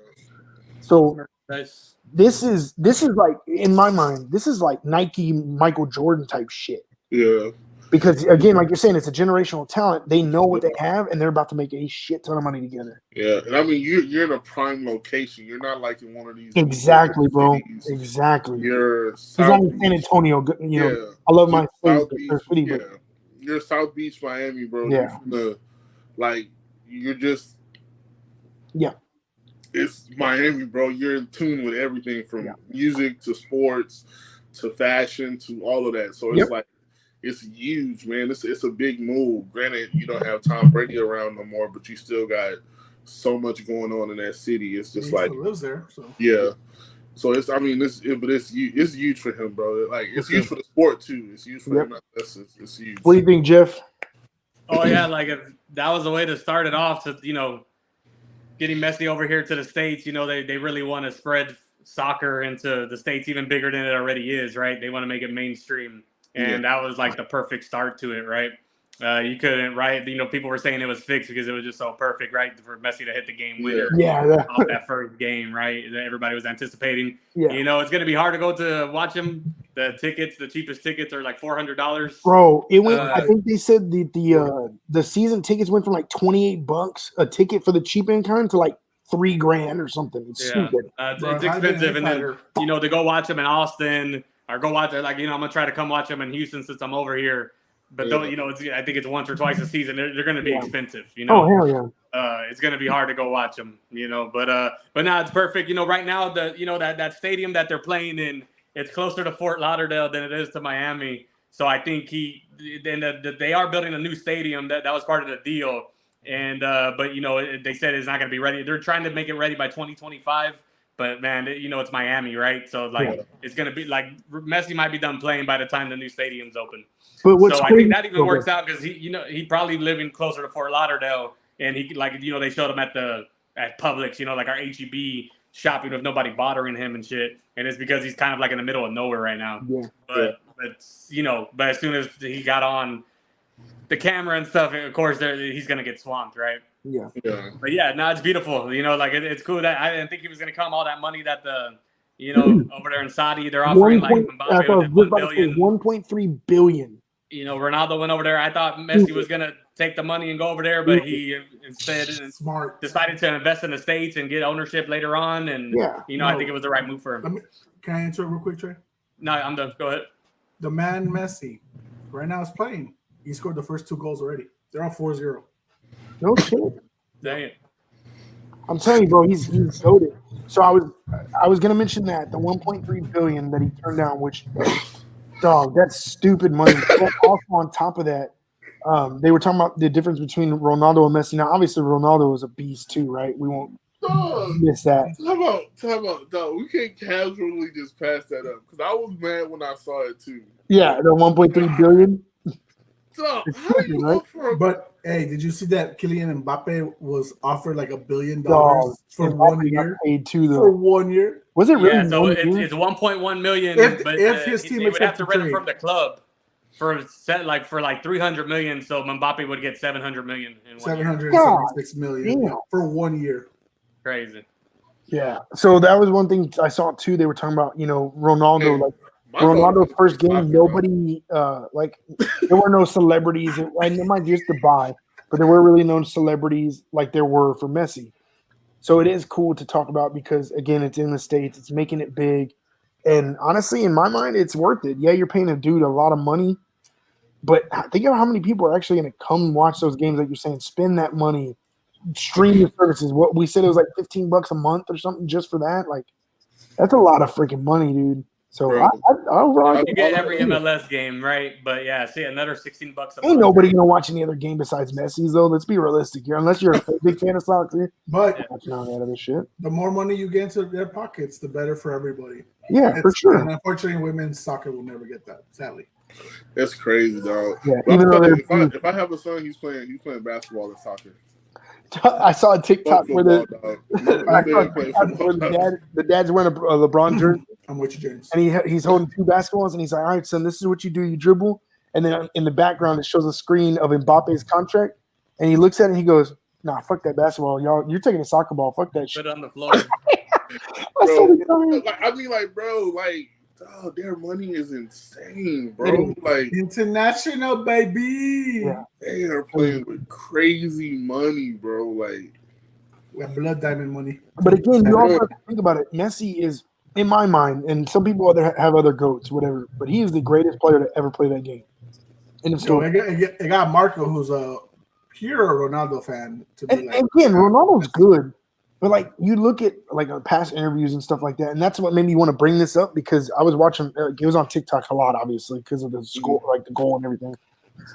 So nice. This is like, in my mind, this is like Nike Michael Jordan type shit. Yeah. Because again, like you're saying, it's a generational talent. They know what they have, and they're about to make a shit ton of money together. Yeah, and I mean, you're in a prime location. You're not like in one of these. Exactly, bro. Cities. Exactly. You're South I'm in San Antonio. I love my city, but you're South Beach, Miami, bro. Yeah. You're just. Yeah. It's Miami, bro. You're in tune with everything from music to sports to fashion to all of that. So it's like. It's huge, man. It's a big move. Granted, you don't have Tom Brady around no more, but you still got so much going on in that city. It's just he lives there. So. Yeah. So it's huge for him, bro. Like it's huge for the sport too. It's huge for him. It's huge. What do you think, Jeff? Oh yeah, like if that was the way to start it off, to getting Messi over here to the States. They really want to spread soccer into the States even bigger than it already is, right? They want to make it mainstream. And that was like the perfect start to it, right? You couldn't, right? People were saying it was fixed because it was just so perfect, right? For Messi to hit the game winner off that first game, right? That everybody was anticipating. Yeah. It's going to be hard to go to watch him. The cheapest tickets are like $400. Bro, it went. I think they said the season tickets went from like $28 a ticket for the cheap income to like $3,000 or something. It's stupid. It's expensive, and then to go watch them in Austin. Or go watch it, I'm gonna try to come watch them in Houston since I'm over here. But don't, I think it's once or twice a season. They're gonna be expensive, Oh hell yeah! It's gonna be hard to go watch them, But now it's perfect. Right now that stadium that they're playing in, it's closer to Fort Lauderdale than it is to Miami. So I think they are building a new stadium. That was part of the deal. And but they said it's not gonna be ready. They're trying to make it ready by 2025. But man, it's Miami, right? So it's gonna be like Messi might be done playing by the time the new stadium's open. But I think that even works out because he probably living closer to Fort Lauderdale, and he they showed him at Publix, like our HEB shopping with nobody bothering him and shit, and it's because he's kind of like in the middle of nowhere right now. Yeah. But as soon as he got on the camera and stuff, of course he's gonna get swamped, right? Yeah. But it's beautiful. It's cool that I didn't think he was going to come all that money that over there in Saudi they're offering $1.3 billion. Ronaldo went over there. I thought Messi was going to take the money and go over there, but he instead decided to invest in the States and get ownership later on. And I think it was the right move for him. Can I answer real quick, Trey? No, I'm done. Go ahead. The man Messi right now is playing. He scored the first 2 goals already. They're all 4-0. No shit. Dang it. I'm telling you, bro, he's goated. So I was gonna mention that the 1.3 billion that he turned down, which dog, that's stupid money. But also on top of that, they were talking about the difference between Ronaldo and Messi. Now, obviously, Ronaldo was a beast too, right? We won't miss that. Talk about, dog. We can't casually just pass that up because I was mad when I saw it too. Yeah, the 1.3 billion. Dog, It's how do stupid, you right? offer? But hey, did you see that Kylian Mbappe was offered like $1 billion Dog, for and 1 Mbappe got year? paid too, For though. 1 year? Was it really Yeah, so 1 year? it's 1.1 million, but If his team they would have to rent him trade. from the club for 300 million. So Mbappe would get 700 million in 1 year. 776 million Damn. for 1 year. Crazy. Yeah. So that was one thing I saw too. They were talking about, Ronaldo, like My daughter Ronaldo's plays first game, soccer, nobody like there were no celebrities, and it might just to buy, but there were really no celebrities like there were for Messi. So it is cool to talk about because again, it's in the States, it's making it big. And honestly, in my mind, it's worth it. Yeah, you're paying a dude a lot of money, but think of how many people are actually going to come watch those games, like you're saying, spend that money, stream the services. What we said it was like $15 a month or something just for that. Like that's a lot of freaking money, dude. So Bro. overall, You get every MLS game, right? But yeah, see, another $16 a month. ain't nobody gonna watch any other game besides Messi's though. Let's be realistic here. Unless you're a big fan of soccer, But watching all that other shit. the more money you get into their pockets, the better for everybody. Yeah, for sure. And unfortunately, women's soccer will never get that, sadly. That's crazy, dog. Yeah, But even though if I have a son, he's playing basketball and soccer. I saw a TikTok where the dad's wearing a LeBron jersey. I'm with you, James. And he's holding two basketballs, and he's like, "All right, son, this is what you do. You dribble." And then in the background, it shows a screen of Mbappe's contract, and he looks at it and he goes, "Nah, fuck that basketball, y'all. You're taking a soccer ball. Fuck that shit." Put it on the floor. Bro, their money is insane, bro. Like international, baby. Yeah. They are playing with crazy money, bro. Like we have blood diamond money. But again, you also have to think about it. Messi is, in my mind, and some people have other goats, whatever, but he is the greatest player to ever play that game. I got Marco, who's a pure Ronaldo fan. And again, Ronaldo's good. But like you look at like past interviews and stuff like that, and that's what made me want to bring this up because I was watching. It was on TikTok a lot, obviously, because of the score, like the goal and everything.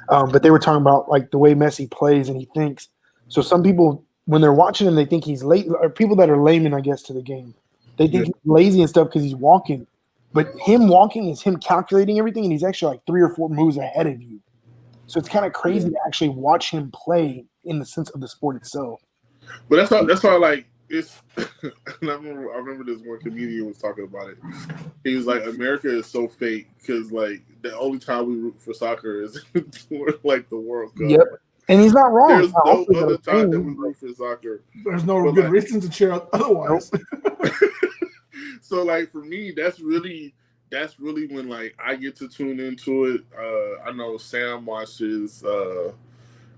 But they were talking about like the way Messi plays and he thinks. So some people, when they're watching him, they think he's late. Or people that are layman, I guess, to the game, they think he's lazy and stuff because he's walking. But him walking is him calculating everything, and he's actually like 3 or 4 moves ahead of you. So it's kind of crazy to actually watch him play in the sense of the sport itself. But that's why like it's. I remember this one comedian was talking about it. He was like, America is so fake because like the only time we root for soccer is like the World Cup. Yep, and he's not wrong. There's no other time that we root for soccer. There's no good reason to cheer otherwise. So like for me, that's really when like I get to tune into it. I know Sam watches.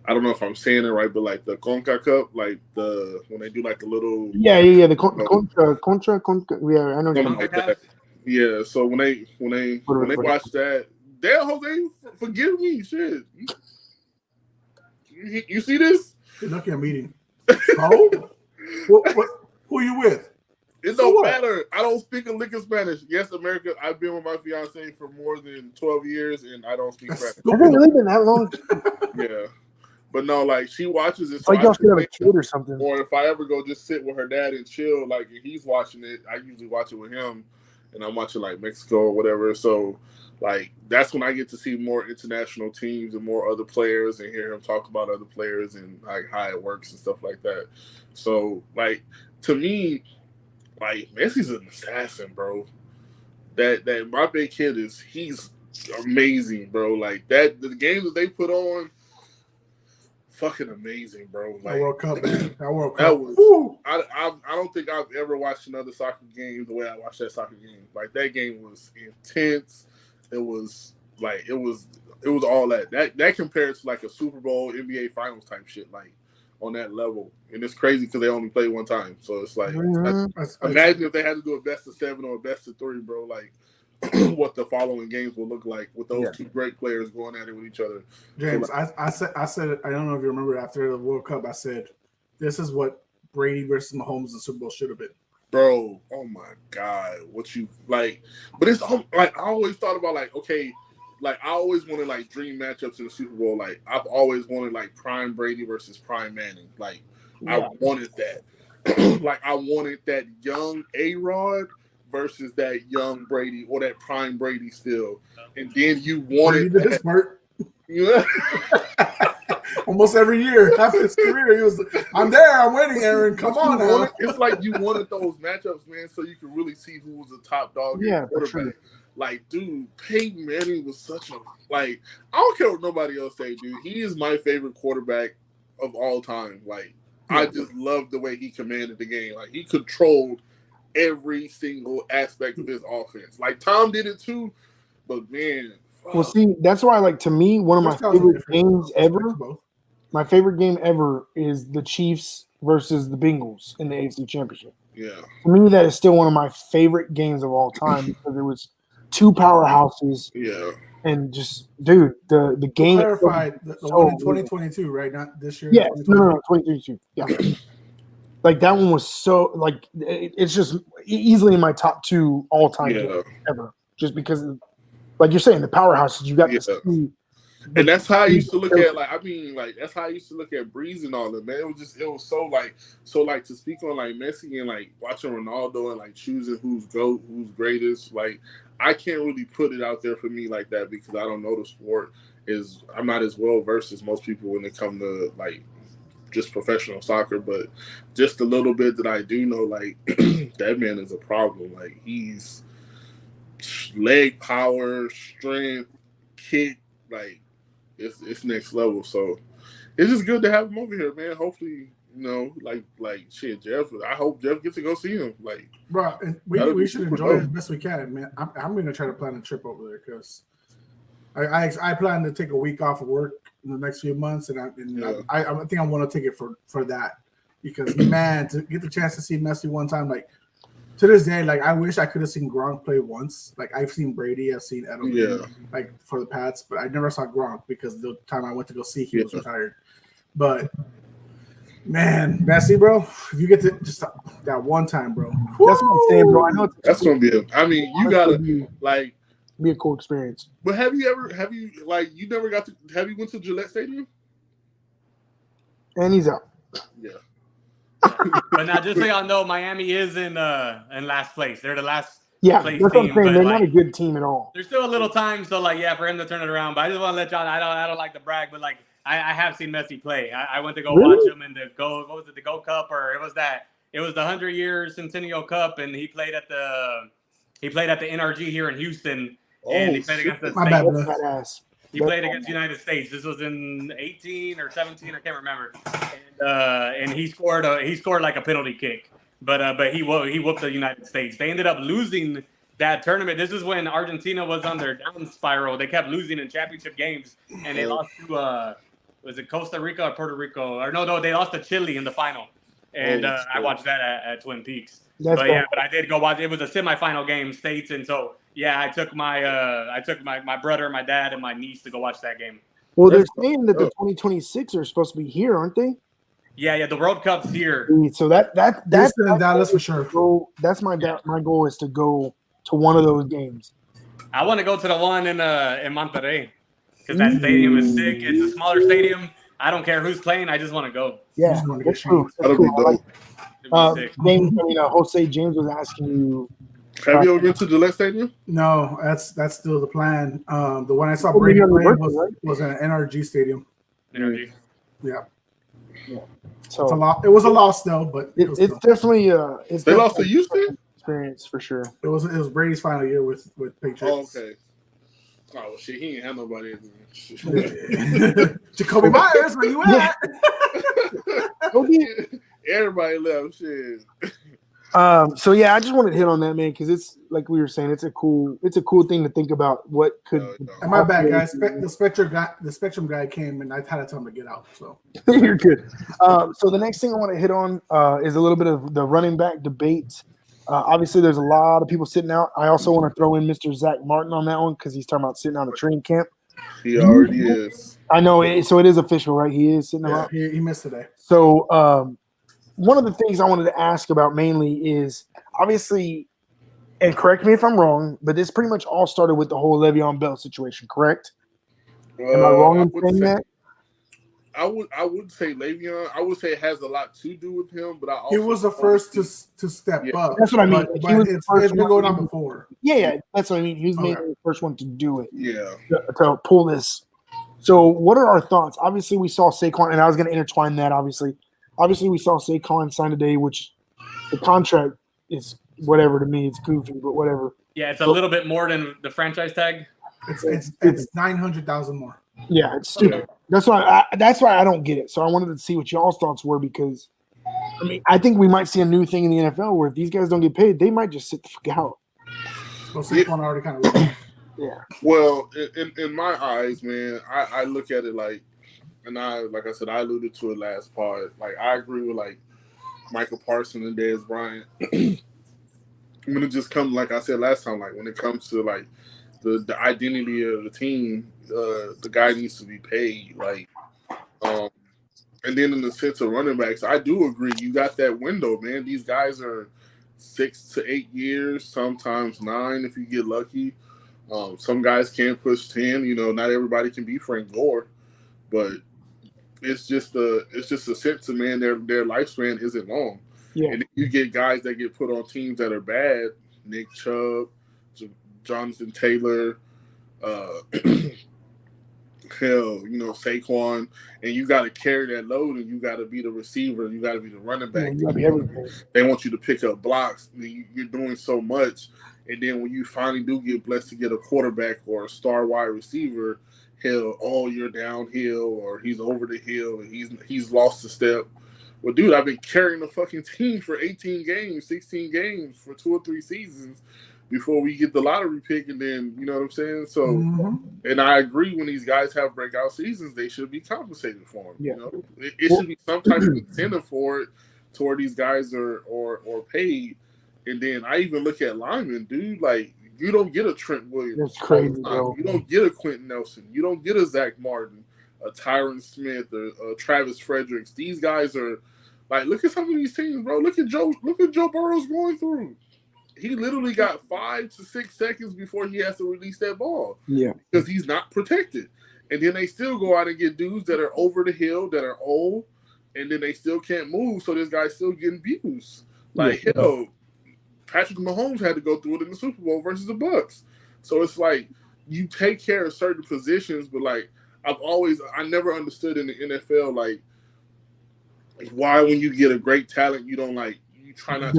I don't know if I'm saying it right, but like the Conca Cup, like when they do like the little the Contra, yeah, I know. Like that. Yeah, so when they watch that, damn Jose, forgive me, shit. You see this? You're lucky I'm eating. Oh, who you with? It don't matter. I don't speak a lick of Spanish. Yes, America. I've been with my fiance for more than 12 years, and I don't speak Spanish. Has it really been that long? Yeah. But no, like she watches it. So like y'all should have a kid or something. Or if I ever go just sit with her dad and chill, like if he's watching it, I usually watch it with him, and I'm watching like Mexico or whatever. So like that's when I get to see more international teams and more other players and hear him talk about other players and like how it works and stuff like that. So like to me, like Messi's an assassin, bro. That Mbappe kid he's amazing, bro. Like that the games that they put on. Fucking amazing, bro! Like that World Cup, man. That World Cup. That was. I don't think I've ever watched another soccer game the way I watched that soccer game. Like that game was intense. It was like it was all that. That compares to like a Super Bowl, NBA Finals type shit, like on that level. And it's crazy because they only played one time. So it's like imagine if they had to do a best of 7 or a best of 3, bro. Like what the following games will look like with those two great players going at it with each other. James, So, like, I said, I don't know if you remember after the World Cup, I said, this is what Brady versus Mahomes in the Super Bowl should have been. bro, oh my God, what you like? But it's like I always thought about like, okay, like I always wanted like dream matchups in the Super Bowl. Like I've always wanted like prime Brady versus prime Manning. Like I wanted that. Like I wanted that young A-Rod versus that young Brady or that prime Brady still. And then you wanted Brady did his part. Yeah. Almost every year after his career, he was, I'm there, I'm waiting, Aaron. Come on now. It's like you wanted those matchups, man, so you could really see who was the top dog in the quarterback. Sure. Like, dude, Peyton Manning was such a I don't care what nobody else say, dude. He is my favorite quarterback of all time. Like, I just love the way he commanded the game. Like, he controlled every single aspect of his offense. Like, Tom did it too, but man. Well, see, that's why, like, to me, one of my favorite games ever. My favorite game ever is the Chiefs versus the Bengals in the AFC Championship. Yeah. To me, that is still one of my favorite games of all time because it was two powerhouses. Yeah. And just, dude, the game. Clarified the one in 2022, right? Not this year. Yeah, no, 2022. Yeah. Like, that one was so, like, it's just easily in my top two all-time games ever. Just because, like you're saying, the powerhouses, you got to see. And that's how I used to look at, that's how I used to look at Breeze and all that, man. It was so to speak on, like, Messi and, like, watching Ronaldo and, like, choosing who's GOAT, who's greatest, like, I can't really put it out there for me like that because I don't know the sport. I'm not as well versed as most people when it comes to, like, just professional soccer, but just a little bit that I do know, like, that man is a problem. Like, he's leg power, strength, kick, like, it's next level. So it's just good to have him over here, man. Hopefully, like shit, Jeff. I hope Jeff gets to go see him. Like, bro, and we should enjoy it as best we can, man. I'm gonna try to plan a trip over there because I plan to take a week off of work in the next few months, and I think I want to take it for that because man, to get the chance to see Messi one time, like. To this day, like I wish I could have seen Gronk play once. Like I've seen Brady, I've seen Edelman, like for the Pats, but I never saw Gronk because the time I went to go see, he was retired. But man, Messi, bro, if you get to just that one time, bro, that's what I'm saying, bro. I know that's gonna be. You gotta be a cool experience. But have you never got to? Have you went to Gillette Stadium? And he's out. Yeah. But now, just so y'all know, Miami is in last place. They're the last place that's team. What I'm saying. They're not a good team at all. There's still a little time, so for him to turn it around. But I just want to let y'all. I don't like to brag, but I have seen Messi play. I went to go watch him in the What was it? The Go Cup, or it was the 100-year Centennial Cup, and he played at the NRG here in Houston, and he played against the States. He played against the United States. This was in 18 or 17, I can't remember. And he scored like a penalty kick. But he whooped the United States. They ended up losing that tournament. This is when Argentina was on their down spiral. They kept losing in championship games, and they lost to was it Costa Rica or Puerto Rico? Or no, they lost to Chile in the final. And I watched that at Twin Peaks. But I did go watch. It was a semifinal game, States, and so. Yeah, I took my brother, my dad, and my niece to go watch that game. Well, they're saying that the 2026 are supposed to be here, aren't they? Yeah, the World Cup's here. So that's in Dallas for sure. That's my goal is to go to one of those games. I want to go to the one in Monterrey because that stadium is sick. It's a smaller stadium. I don't care who's playing. I just want to go. Yeah, that's true. That's cool. Jose James was asking you. Have you ever been to Gillette Stadium? No, that's still the plan. The one I saw Brady play was an NRG stadium. NRG. Yeah. So it was a loss though, but it's definitely they lost to Houston experience for sure. It was Brady's final year with Patriots. Oh, okay. Oh shit, he ain't had nobody. Jacoby Myers, where you at? Everybody left. Shit. So yeah, I just wanted to hit on that, man, because it's like we were saying, it's a cool thing to think about. What could? And my bad, guys. The Spectrum guy came, and I had to tell him to get out. So you're good. So the next thing I want to hit on is a little bit of the running back debate. Obviously, there's a lot of people sitting out. I also want to throw in Mr. Zach Martin on that one because he's talking about sitting out of training camp. He already is. I know. So it is official, right? He is sitting out. He missed today. So one of the things I wanted to ask about mainly is obviously, and correct me if I'm wrong, but this pretty much all started with the whole Le'Veon Bell situation, correct? Am I wrong in saying that? I would say Le'Veon. I would say it has a lot to do with him, but he was the first to step up. That's what I mean. But it's been going on before. Yeah, that's what I mean. He was maybe the first one to do it. Yeah, to pull this. So, what are our thoughts? Obviously, we saw Saquon, and I was going to intertwine that. Obviously, we saw Saquon sign today, which the contract is whatever to me. It's goofy, but whatever. Yeah, it's a little bit more than the franchise tag. It's 900,000 more. Yeah, it's stupid. That's why I don't get it. So I wanted to see what y'all's thoughts were because, I mean, I think we might see a new thing in the NFL where if these guys don't get paid, they might just sit the fuck out. Well, Saquon already kind of. Yeah. Well, in my eyes, man, I look at it like I said, I alluded to it last part. Like I agree with like Michael Parsons and Dez Bryant. When it just comes, like I said last time, like when it comes to like the identity of the team, the guy needs to be paid. Like, and then in the sense of running backs, I do agree. You got that window, man. These guys are 6 to 8 years, sometimes 9 if you get lucky. Some guys can't push 10. You know, not everybody can be Frank Gore, but it's just a sense of, man, their lifespan isn't long. Yeah. And you get guys that get put on teams that are bad. Nick Chubb, Jonathan Taylor, Saquon, and you got to carry that load, and you got to be the receiver, you got to be the running back. They want you to pick up blocks. I mean, you're doing so much, and then when you finally do get blessed to get a quarterback or a star wide receiver, you're downhill or he's over the hill and he's lost a step. Well, dude, I've been carrying the fucking team for 18 games, 16 games for 2 or 3 seasons before we get the lottery pick, and then, you know what I'm saying? So, and I agree, when these guys have breakout seasons, they should be compensated for them. Yeah. You know, it should be some type of incentive for it to where these guys are paid. And then I even look at linemen, dude. Like, you don't get a Trent Williams. That's crazy, bro. You don't get a Quentin Nelson. You don't get a Zach Martin, a Tyron Smith, or a Travis Fredericks. These guys are like, look at some of these teams, bro. Look at Joe Burrow's going through. He literally got 5 to 6 seconds before he has to release that ball. Yeah. Because he's not protected. And then they still go out and get dudes that are over the hill, that are old, and then they still can't move, so this guy's still getting views. Like, hell, Patrick Mahomes had to go through it in the Super Bowl versus the Bucs. So it's like, you take care of certain positions, but like, I never understood in the NFL, like, why when you get a great talent, you don't you try not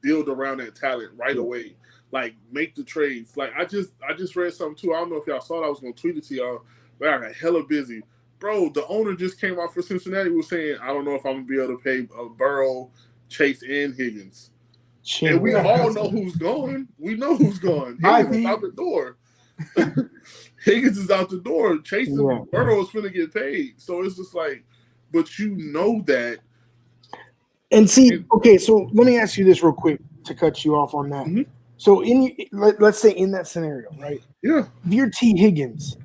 build around that talent right away. Like, make the trades. Like, I just read something too. I don't know if y'all saw it. I was gonna tweet it to y'all, but I got hella busy. Bro, the owner just came out for Cincinnati, was saying, I don't know if I'm gonna be able to pay Burrow, Chase, and Higgins. And we all know who's going. We know who's going. Higgins is out the door. Higgins is out the door. Chase and Burrow is finna get paid. So it's just like, but you know that. And see, okay, so let me ask you this real quick to cut you off on that. Mm-hmm. So let's say in that scenario, right? Yeah. If you're T. Higgins,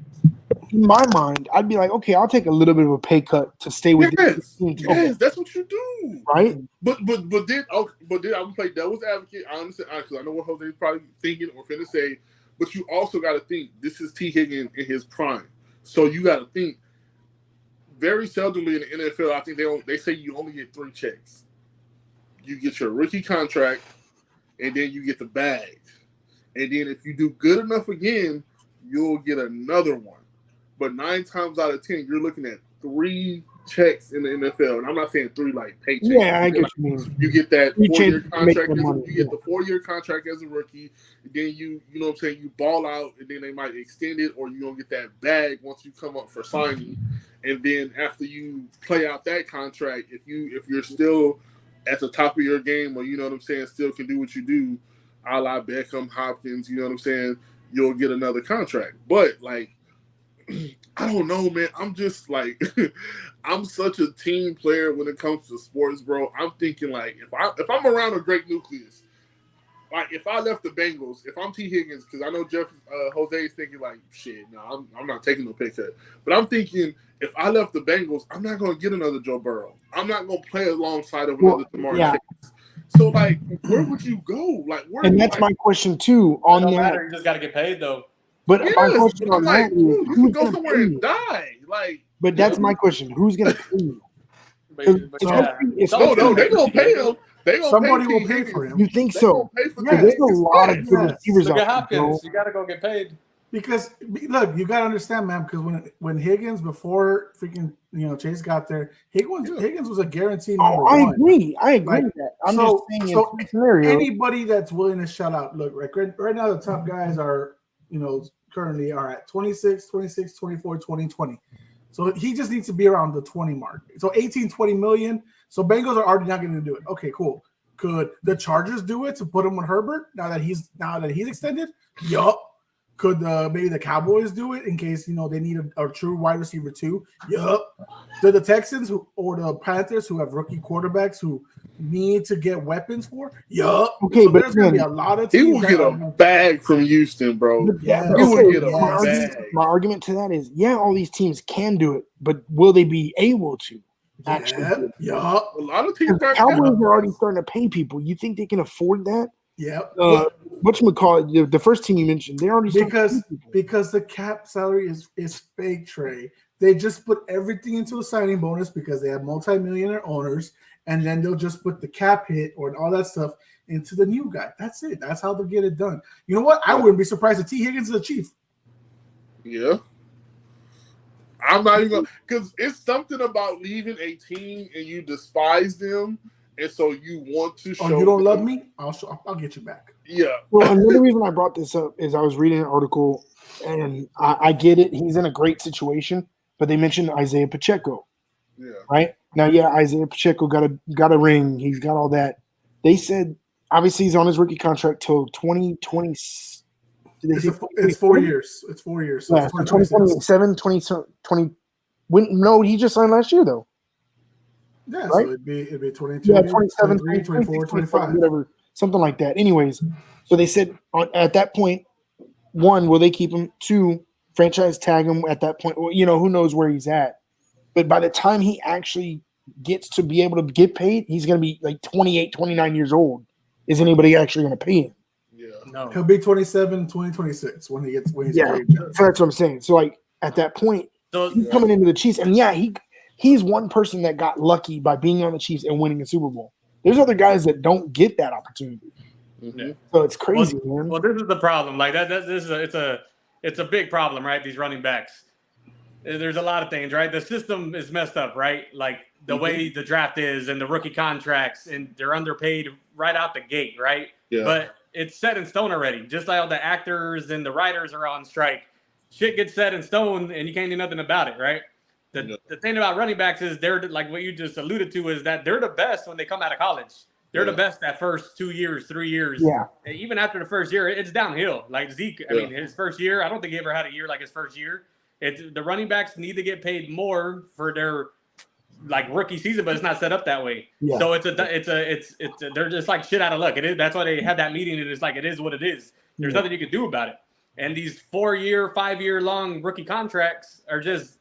in my mind, I'd be like, okay, I'll take a little bit of a pay cut to stay with this team. Yes, that's what you do. Right? But then I'm gonna play devil's advocate. I understand, because I know what Jose's probably thinking or finna say, but you also got to think, this is T. Higgins in his prime. So you got to think, very seldomly in the NFL, I think they say you only get 3 checks. You get your rookie contract, and then you get the bag. And then if you do good enough again, you'll get another one. But 9 times out of 10, you're looking at 3 checks in the NFL. And I'm not saying 3 like paychecks. Yeah, I get what you mean. You get that 4-year contract. You get the 4-year contract as a rookie. And then you know what I'm saying, you ball out, and then they might extend it, or you're going to get that bag once you come up for signing. And then after you play out that contract, if you're still at the top of your game, or, you know what I'm saying, still can do what you do, a la Beckham, Hopkins, you know what I'm saying, you'll get another contract. But, like, I don't know, man. I'm just like, I'm such a team player when it comes to sports, bro. I'm thinking like, if I'm around a great nucleus, like if I left the Bengals, if I'm T. Higgins, because I know Jose is thinking like, shit, no, I'm not taking no pay cut. But I'm thinking if I left the Bengals, I'm not going to get another Joe Burrow. I'm not going to play alongside of another Jamar Chase. So like, where would you go? Like, where? And that's my question too. On it don't that, matter. You just got to get paid though. But yes, my question on like, that is, you can go somewhere and die. Like, but that's my question: who's going to pay you? But yeah. No, they're going to pay him. Somebody will pay for him. You think so? Yeah, there's a lot of good receivers Look at out there. Hopkins. You got to go get paid. Because look, you gotta understand, man. Because when Higgins before freaking Chase got there, Higgins was a guaranteed number one. I agree with that. I'm just saying scenario. Anybody that's willing to shut out, look, right now the top guys are currently are at 26, 24, 20, 20. So he just needs to be around the 20 mark. So 18, 20 million. So Bengals are already not going to do it. Okay, cool. Could the Chargers do it to put him with Herbert now that he's extended? Yup. Could maybe the Cowboys do it in case they need a true wide receiver too? Yup. Do the Texans or the Panthers who have rookie quarterbacks who need to get weapons for? Yup. Okay, so but there's gonna be a lot of teams. He will get a bag from Houston, bro. Yeah, he will get a bag. My argument to that is, all these teams can do it, but will they be able to? Actually, yeah. A lot of teams Cowboys are already starting to pay people. You think they can afford that? Yeah. Whatchamacallit, the first team you mentioned, they already because the cap salary is fake, Trey. They just put everything into a signing bonus because they have multi-millionaire owners, and then they'll just put the cap hit or all that stuff into the new guy. That's it. That's how they'll get it done. You know what? I wouldn't be surprised if T. Higgins is a Chief. Yeah. I'm not even going because it's something about leaving a team and you despise them, and so you want to show. Oh, you don't love me? I'll get you back. Yeah. Well, another reason I brought this up is I was reading an article, and I get it. He's in a great situation, but they mentioned Isaiah Pacheco. Yeah. Right now, Isaiah Pacheco got a ring. He's got all that. They said obviously he's on his rookie contract till 2020. It's 4 years. It's 4 years. So yeah, 2027, 2020. No, he just signed last year though. Yeah, right? So it'd be 22, yeah, 27, 24, 25. whatever, something like that. Anyways, so they said at that point, one, will they keep him? Two, franchise tag him at that point. Well, who knows where he's at. But by the time he actually gets to be able to get paid, he's going to be like 28, 29 years old. Is anybody actually going to pay him? Yeah. No. He'll be 27, 2026 when he's so that's what I'm saying. So like at that point, he's coming into the Chiefs, and he's one person that got lucky by being on the Chiefs and winning a Super Bowl. There's other guys that don't get that opportunity. Mm-hmm. So it's crazy, man. Well, this is the problem. Like it's a big problem, right? These running backs. There's a lot of things, right? The system is messed up, right? Like the way the draft is and the rookie contracts, and they're underpaid right out the gate, right? Yeah. But it's set in stone already. Just like all the actors and the writers are on strike. Shit gets set in stone, and you can't do nothing about it, right? The thing about running backs is they're like what you just alluded to is that they're the best when they come out of college. They're the best that first 2 years, 3 years. Yeah. And even after the first year, it's downhill. Like Zeke, I mean, his first year, I don't think he ever had a year like his first year. The running backs need to get paid more for their like rookie season, but it's not set up that way. Yeah. So they're just like shit out of luck. It is. That's why they had that meeting, and it's like it is what it is. There's nothing you can do about it. And these 4-year, 5-year long rookie contracts are just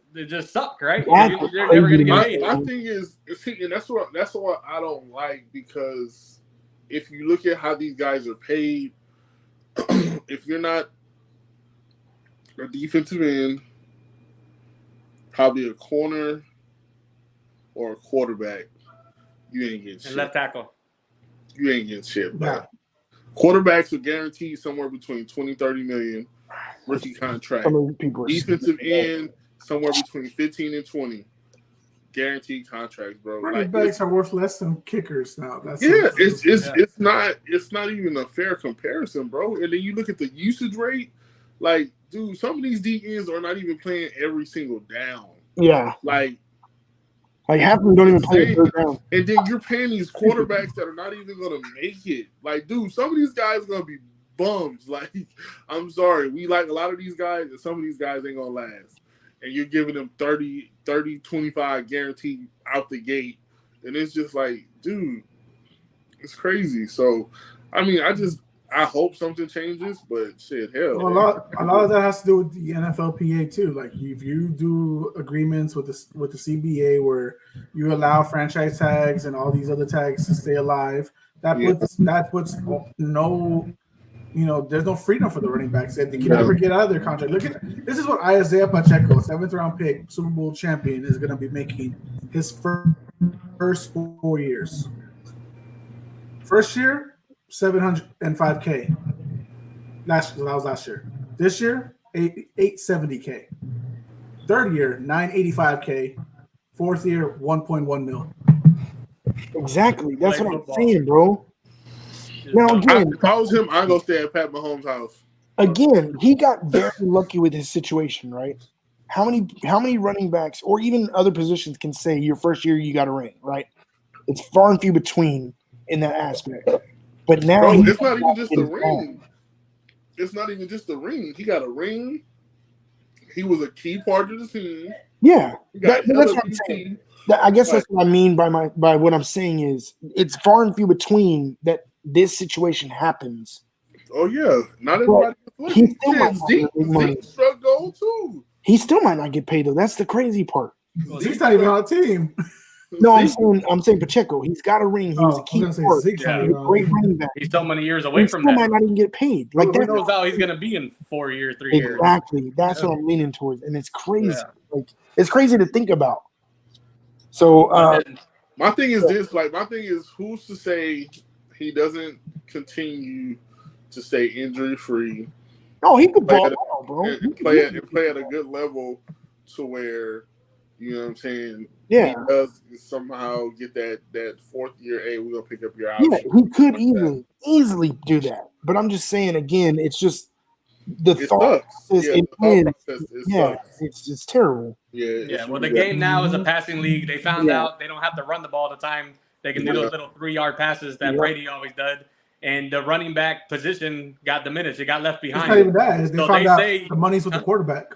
suck, right? You're never gonna get paid. My thing is, and that's what I don't like, because if you look at how these guys are paid, if you're not a defensive end, probably a corner or a quarterback, you ain't getting shit. And left tackle. You ain't getting shit, bro. Nah. Quarterbacks are guaranteed somewhere between 20, 30 million rookie contract. Defensive end, somewhere between 15 and 20. Guaranteed contracts, bro. Running backs are worth less than kickers now. It's not even a fair comparison, bro. And then you look at the usage rate, like, dude, some of these DNs are not even playing every single down. Yeah. Like half of them don't even play the third down. And then you're paying these quarterbacks that are not even going to make it. Like, dude, some of these guys are going to be bums. Like, I'm sorry. We like a lot of these guys, and some of these guys ain't going to last. and you're giving him 30, 25 guaranteed out the gate. And it's just like, dude, it's crazy. So, I mean, I hope something changes, but shit, hell. Well, a lot of that has to do with the NFLPA too. Like if you do agreements with the CBA where you allow franchise tags and all these other tags to stay alive, that puts no, there's no freedom for the running backs. They can never get out of their contract. Look at this is what Isaiah Pacheco, 7th round pick, Super Bowl champion, is going to be making his first 4 years. First year, $705K. That was last year. This year, $870K. Third year, $985K. Fourth year, $1.1 million. Exactly. That's what I'm saying, bro. Now again, if I was him, I'd go stay at Pat Mahomes' house. Again, he got very lucky with his situation, right? How many running backs or even other positions can say your first year you got a ring, right? It's far and few between in that aspect. But now it's not even just the ring. It's not even just the ring. He got a ring. He was a key part of the team. Yeah, that's what I'm saying. I guess that's what I mean by what I'm saying is it's far and few between that this situation happens. Oh yeah, not everybody. He still might Zeke struck gold too. He still might not get paid though. That's the crazy part. Zeke's not even on the team. No, I'm saying Pacheco. He's got a ring. He was a key part. Great running back. He's so many years away from that. He might not even get paid. Like who knows how he's going to be in 4 years, 3 years. Exactly. That's what I'm leaning towards, and it's crazy. Yeah. Like it's crazy to think about. So my thing is this. Like my thing is, who's to say he doesn't continue to stay injury free? No, he could ball out, bro. And play at a good level to where. You know what I'm saying? Yeah. He does somehow get that fourth year, hey, we're going to pick up your option. Yeah, he could easily do that. But I'm just saying, again, it's just the thought process. It's terrible. Yeah. Well, the game now is a passing league. They found out they don't have to run the ball all the time. They can do those little 3-yard passes that Brady always did. And the running back position got diminished. It got left behind. It's not even that. They found out the money's with the quarterback.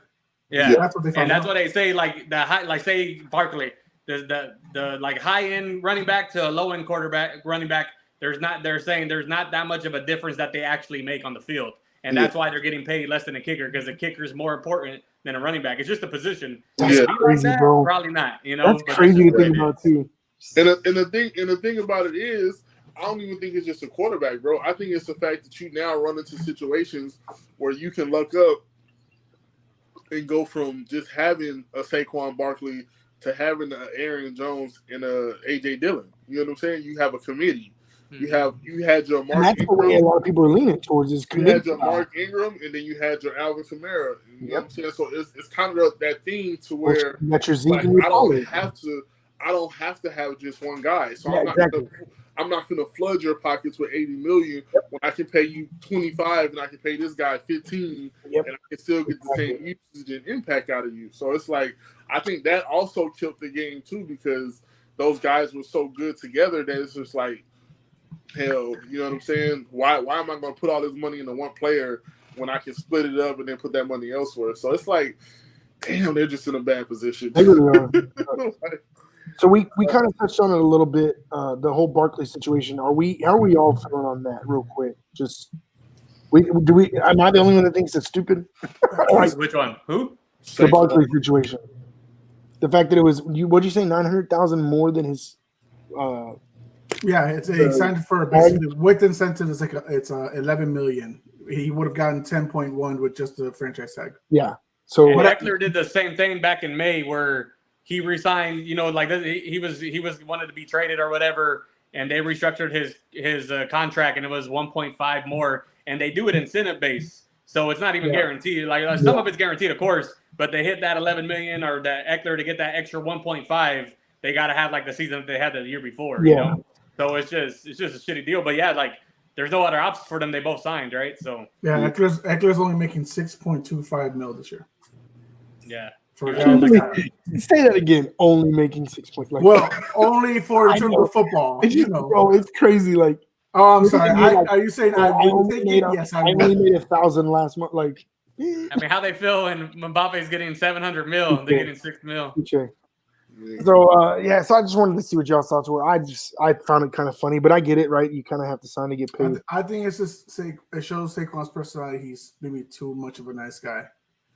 Yeah, that's what they found. And that's what they say. Like the high, like say Barkley, the like high end running back to a low end quarterback running back. They're saying there's not that much of a difference that they actually make on the field, and that's why they're getting paid less than a kicker because the kicker is more important than a running back. It's just a position. That's crazy, like bro. Probably not. That's crazy to think about too. And the thing about it is, I don't even think it's just a quarterback, bro. I think it's the fact that you now run into situations where you can luck up. And go from just having a Saquon Barkley to having a Aaron Jones and a AJ Dillon. You know what I'm saying? You have a committee. You had your Mark and that's Ingram. The way a lot of people are leaning towards is you had your Mark Ingram, and then you had your Alvin Kamara. You know what I'm saying? So it's kind of that thing to where I don't have to have just one guy. So I'm not going to flood your pockets with $80 million when I can pay you $25 and I can pay this guy $15 and I can still get the same usage and impact out of you. So it's like I think that also killed the game too because those guys were so good together that it's just like hell, you know what I'm saying? Why am I going to put all this money into one player when I can split it up and then put that money elsewhere? So it's like, damn, they're just in a bad position. They really are. So we kind of touched on it a little bit, the whole Barkley situation. How are we all feeling on that real quick? Just am I the only one that thinks it's stupid? Which one? Who? The Barkley situation. The fact that it was what'd you say, 900,000 more than his it's a signed for basically with incentive is it's 11 million. He would have gotten 10.1 with just the franchise tag. Yeah. So Eckler did the same thing back in May where he resigned, like he was wanted to be traded or whatever, and they restructured his contract, and it was 1.5 more, and they do it incentive based, so it's not even guaranteed. Like some of it's guaranteed, of course, but they hit that 11 million or that Eckler to get that extra 1.5. They got to have like the season that they had the year before, you know. So it's just a shitty deal, but there's no other options for them. They both signed, right? So Eckler's only making 6.25 mil this year. Yeah. Say that again. Only making 6 points. Only for in terms of football. Bro, it's crazy. Like, I'm sorry. Are you saying I only made 1,000 last month? Like, I mean, how they feel when Mbappe's getting 700 mil and they're getting 6 mil. Okay. So so I just wanted to see what y'all's thoughts were. I found it kind of funny, but I get it, right? You kind of have to sign to get paid. I think it's just it shows Saquon's personality. He's maybe too much of a nice guy.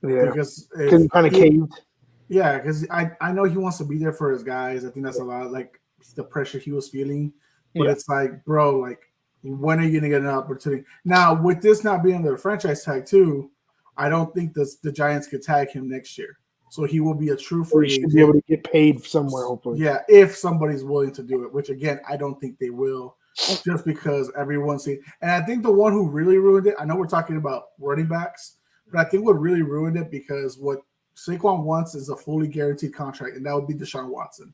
Yeah, because he kind of caved. Yeah, because I know he wants to be there for his guys. I think that's a lot like the pressure he was feeling. But it's like, bro, like, when are you gonna get an opportunity? Now, with this not being under the franchise tag too, I don't think the Giants could tag him next year. So he will be a true free agent. He should be able to get paid somewhere, hopefully. Yeah, if somebody's willing to do it, which again, I don't think they will, just because everyone's seen. And I think the one who really ruined it, I know we're talking about running backs, but I think what really ruined it because what Saquon wants is a fully guaranteed contract, and that would be Deshaun Watson.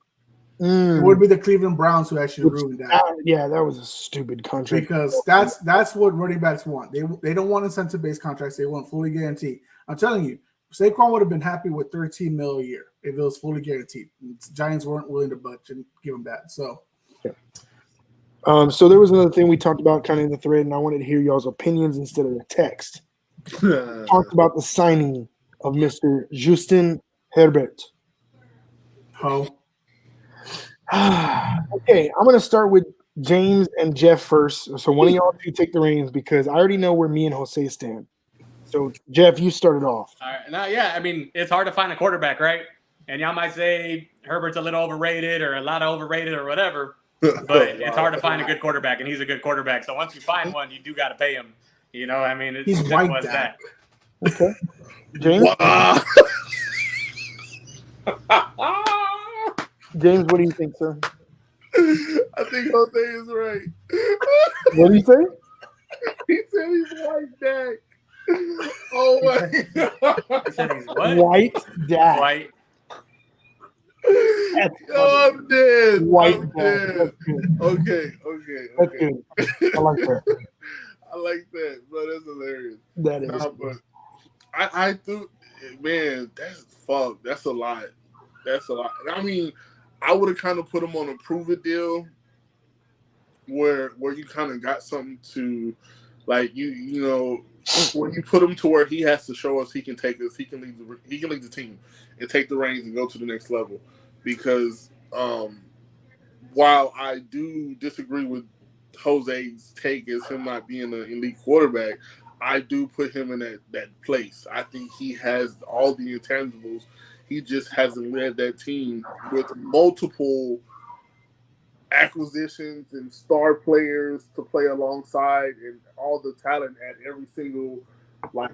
It would be the Cleveland Browns who actually ruined that. That was a stupid contract. Because that's what running backs want. They don't want incentive-based contracts. They want fully guaranteed. I'm telling you, Saquon would have been happy with $13 million a year if it was fully guaranteed. Giants weren't willing to budge and give him that. So, so there was another thing we talked about kind of in the thread, and I wanted to hear y'all's opinions instead of the text. Talked about the signing of Mr. Justin Herbert. Okay, I'm going to start with James and Jeff first. So one of y'all two take the reins because I already know where me and Jose stand. So, Jeff, you started off. All right. Now, I mean, it's hard to find a quarterback, right? And y'all might say Herbert's a little overrated or a lot of overrated or whatever, but it's hard to find a good quarterback, and he's a good quarterback. So once you find one, you do got to pay him. You know, I mean, it's he's simple as that. Okay. James? James, what do you think, sir? I think Jose is right. What do you say? He said he's white Dak. Oh my God. He said he's what? White Dak. White. I'm dead. White I'm Dak. dead. Okay. That's good. I like that. I like that, bro. That's hilarious. That is. But I think, man, that's a lot. That's a lot. I mean, I would have kind of put him on a prove it deal where you kind of got something to, like, you know, when you put him to where he has to show us he can take us, he can lead the team and take the reins and go to the next level. Because while I do disagree with Jose's take as him not being an elite quarterback, I do put him in that place. I think he has all the intangibles. He just hasn't led that team with multiple acquisitions and star players to play alongside and all the talent at every single like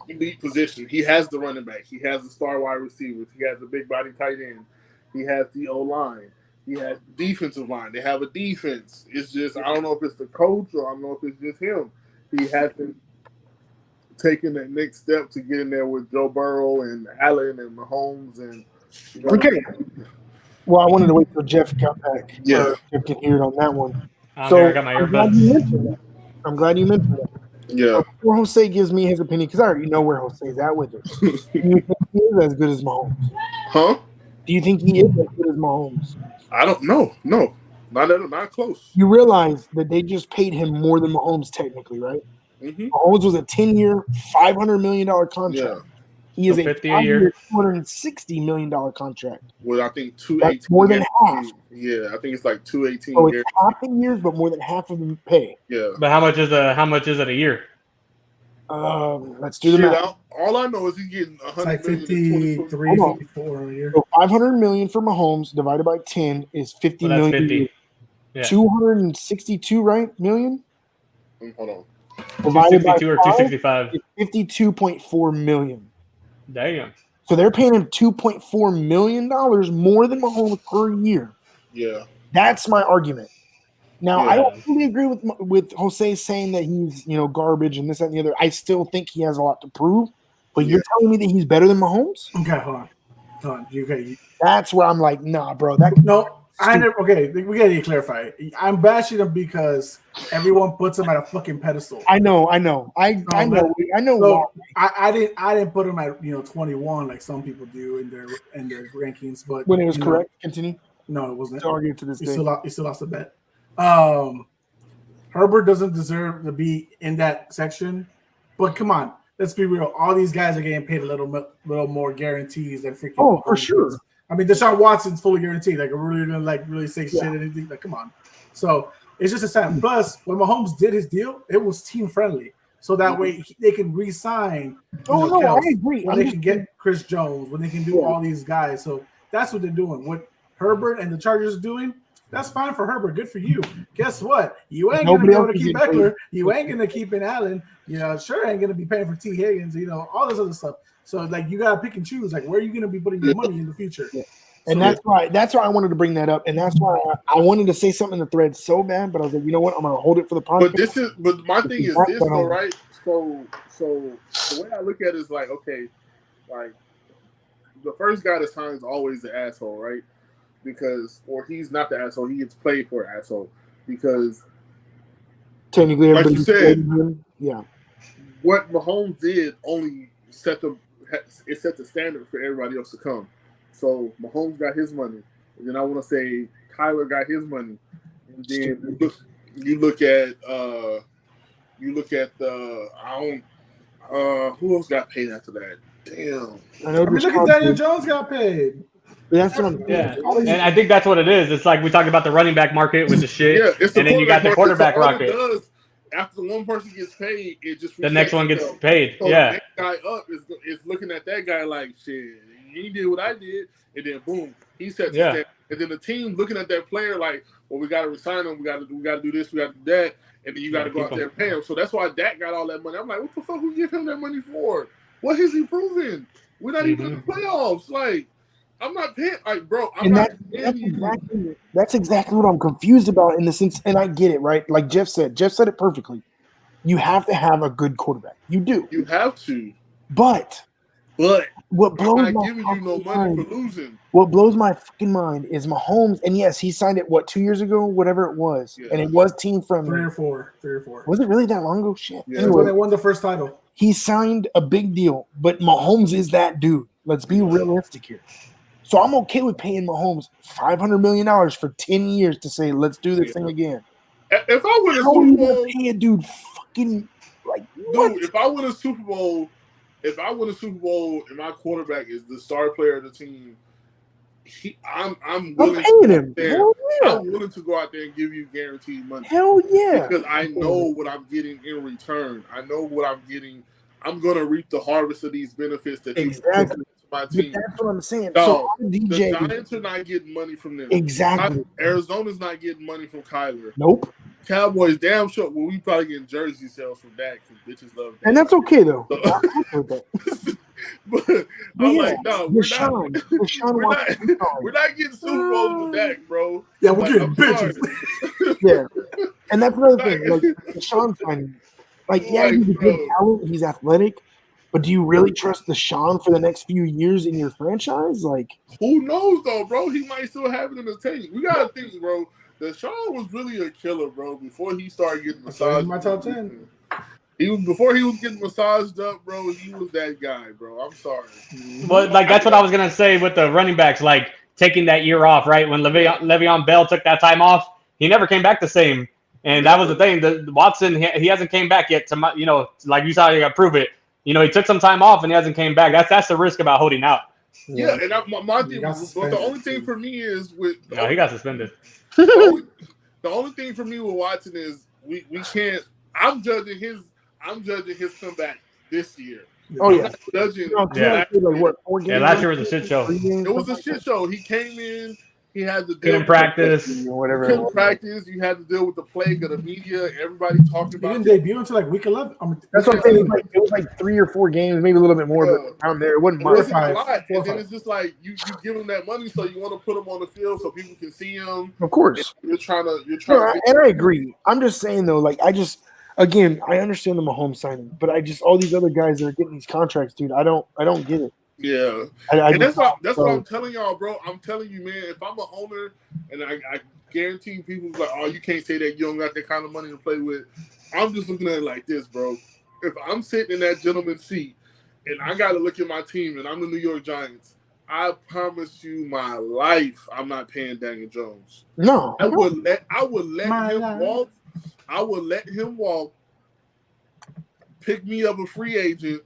elite position. He has the running back. He has the star wide receivers. He has the big body tight end. He has the O-line. He has the defensive line. They have a defense. It's just, I don't know if it's the coach or I don't know if it's just him. He hasn't taken that next step to get in there with Joe Burrow and Allen and Mahomes and okay. Well, I wanted to wait till Jeff got back. Yeah, Jeff can hear it on that one. I got my earbuds. I'm glad you mentioned that. Yeah. Before Jose gives me his opinion, because I already know where Jose's at with it. Do you think he is as good as Mahomes? Huh? Do you think he is as good as Mahomes? I don't know. No, not close. You realize that they just paid him more than Mahomes technically, right? Mm-hmm. Mahomes was a 10-year, $500 million contract. Yeah. He is So a 50 a year, $260 million contract. Well, I think 218. That's more than half. Yeah, I think it's like 218. So it's half the years, but more than half of them pay. Yeah. but how much is it a year? Let's do the math. All I know is he's getting 100 like million. 53, 54 a year. So $500 million for Mahomes divided by 10 is $50 Well, that's million. 50. Yeah. 262, right? Million? Hold on. Divided by 262 or 5 265. is $52.4 million. Damn. So they're paying him $2.4 million more than Mahomes per year. Yeah. That's my argument. Now, Yeah. I don't really agree with Jose saying that he's, garbage and this, that, and the other. I still think he has a lot to prove. But you're telling me that he's better than Mahomes? Okay, hold on. That's where I'm like, nah, bro. Okay, we gotta clarify. I'm bashing him because everyone puts him at a fucking pedestal. I know. I know. So I didn't put him at 21 like some people do in their rankings. But when it was correct, continue. No, it wasn't. Still argue to this day. He still lost the bet. Herbert doesn't deserve to be in that section. But come on, let's be real. All these guys are getting paid a little more guarantees than freaking. Oh, for sure. I mean, Deshaun Watson's fully guaranteed. Like, we're really gonna really say shit and anything. Like, come on. So it's just a sign. Plus, when Mahomes did his deal, it was team friendly, so that way they can re-sign. I agree. When they can get Chris Jones, when they can do all these guys. So that's what they're doing. What Herbert and the Chargers are doing. That's fine for Herbert. Good for you. Guess what? You ain't going to be able to keep Eckler. You ain't going to keep in Allen. Sure ain't going to be paying for T. Higgins, all this other stuff. So, like, you got to pick and choose. Like, where are you going to be putting your money in the future? Yeah. And that's why I wanted to bring that up. And that's why I wanted to say something in the thread so bad, but I was like, you know what? I'm going to hold it for the podcast. But my thing is this, though, right? So the way I look at it is like, okay, like, the first guy that signs is always the asshole, right? Or he's not the asshole, he gets played for an asshole because technically, like you said, yeah, what Mahomes did only set the standard for everybody else to come. So Mahomes got his money, and then I want to say Kyler got his money, and then you look at who else got paid after that? Damn, look at Daniel Jones got paid. That's what I'm and I think that's what it is. It's like we talked about the running back market with the shit, and then you got the quarterback rocket. After one person gets paid, it just the next one gets paid. So the next guy up is looking at that guy like, shit, he did what I did, and then boom, he sets the standard. And then the team looking at that player like, well, we got to resign him, we got to do this, we got to do that, and then you got to go out there and pay him. So that's why Dak got all that money. I'm like, what the fuck we give him that money for? What has he proven? We're not even in the playoffs. Like, I'm not paying, like, bro. That's exactly what I'm confused about in the sense, and I get it, right? Like Jeff said it perfectly. You have to have a good quarterback. You do. You have to. But what blows I'm not giving you no money for losing. What blows my fucking mind is Mahomes, and yes, he signed it 2 years ago, whatever it was, and it was team friendly. 3 or 4. Was it really that long ago? Shit. Yeah, anyway, when they won the first title. He signed a big deal, but Mahomes is that dude. Let's be realistic here. So I'm okay with paying Mahomes $500 million for 10 years to say, let's do this thing again. If I win a Super Bowl, pay a dude fucking like what? Dude, if I win a Super Bowl and my quarterback is the star player of the team, I'm willing to I'm willing to go out there and give you guaranteed money. Hell yeah. Because I know what I'm getting in return. I know what I'm getting. I'm gonna reap the harvest of these benefits that you put into my team. But that's what I'm saying. So the Giants are not getting money from them. Exactly. Arizona's not getting money from Kyler. Nope. Cowboys, damn sure. Well, we probably getting jersey sales from that because bitches love that. And that's okay though. But I'm like, no, we're not getting Super Bowls with Dak, bro. Yeah, we're getting bitches. Yeah, and that's another thing. Like Deshaun signing, he's a good talent, he's athletic, but do you really trust Deshaun for the next few years in your franchise? Like, who knows though, bro? He might still have it in the tank. We gotta think, bro. Deshaun was really a killer, bro. Before he started getting massaged, my top 10. Before he was getting massaged up, bro. He was that guy, bro. I'm sorry. But that's what I was gonna say with the running backs, like taking that year off, right? When Le'Veon Bell took that time off, he never came back the same, and that was the thing. The Watson, he hasn't came back yet. Like you saw, you got to prove it. He took some time off and he hasn't came back. That's the risk about holding out. Yeah, and my thing, but the only thing for me is with he got suspended. The only thing for me with Watson is we can't. I'm judging his comeback this year. Oh yeah, judging. Last year was a shit show. It was a shit show. He came in. He had to couldn't practice. Whatever. Couldn't practice. You had to deal with the plague of the media. Everybody talking about. He didn't debut until week 11. That's what I'm saying. It was like 3 or 4 games, maybe a little bit more, but down there it wasn't much. And then it's just like you give him that money, so you want to put him on the field so people can see him. Of course, you're trying to. And I agree. I'm just saying though, again, I understand the Mahomes signing, but all these other guys that are getting these contracts, dude. I don't get it. Yeah, and that's what I'm telling y'all, bro. I'm telling you, man. If I'm an owner, and I guarantee people like, oh, you can't say that you don't got that kind of money to play with. I'm just looking at it like this, bro. If I'm sitting in that gentleman's seat, and I got to look at my team, and I'm the New York Giants, I promise you, my life, I'm not paying Daniel Jones. No, I would let him walk. I would let him walk. Pick me up a free agent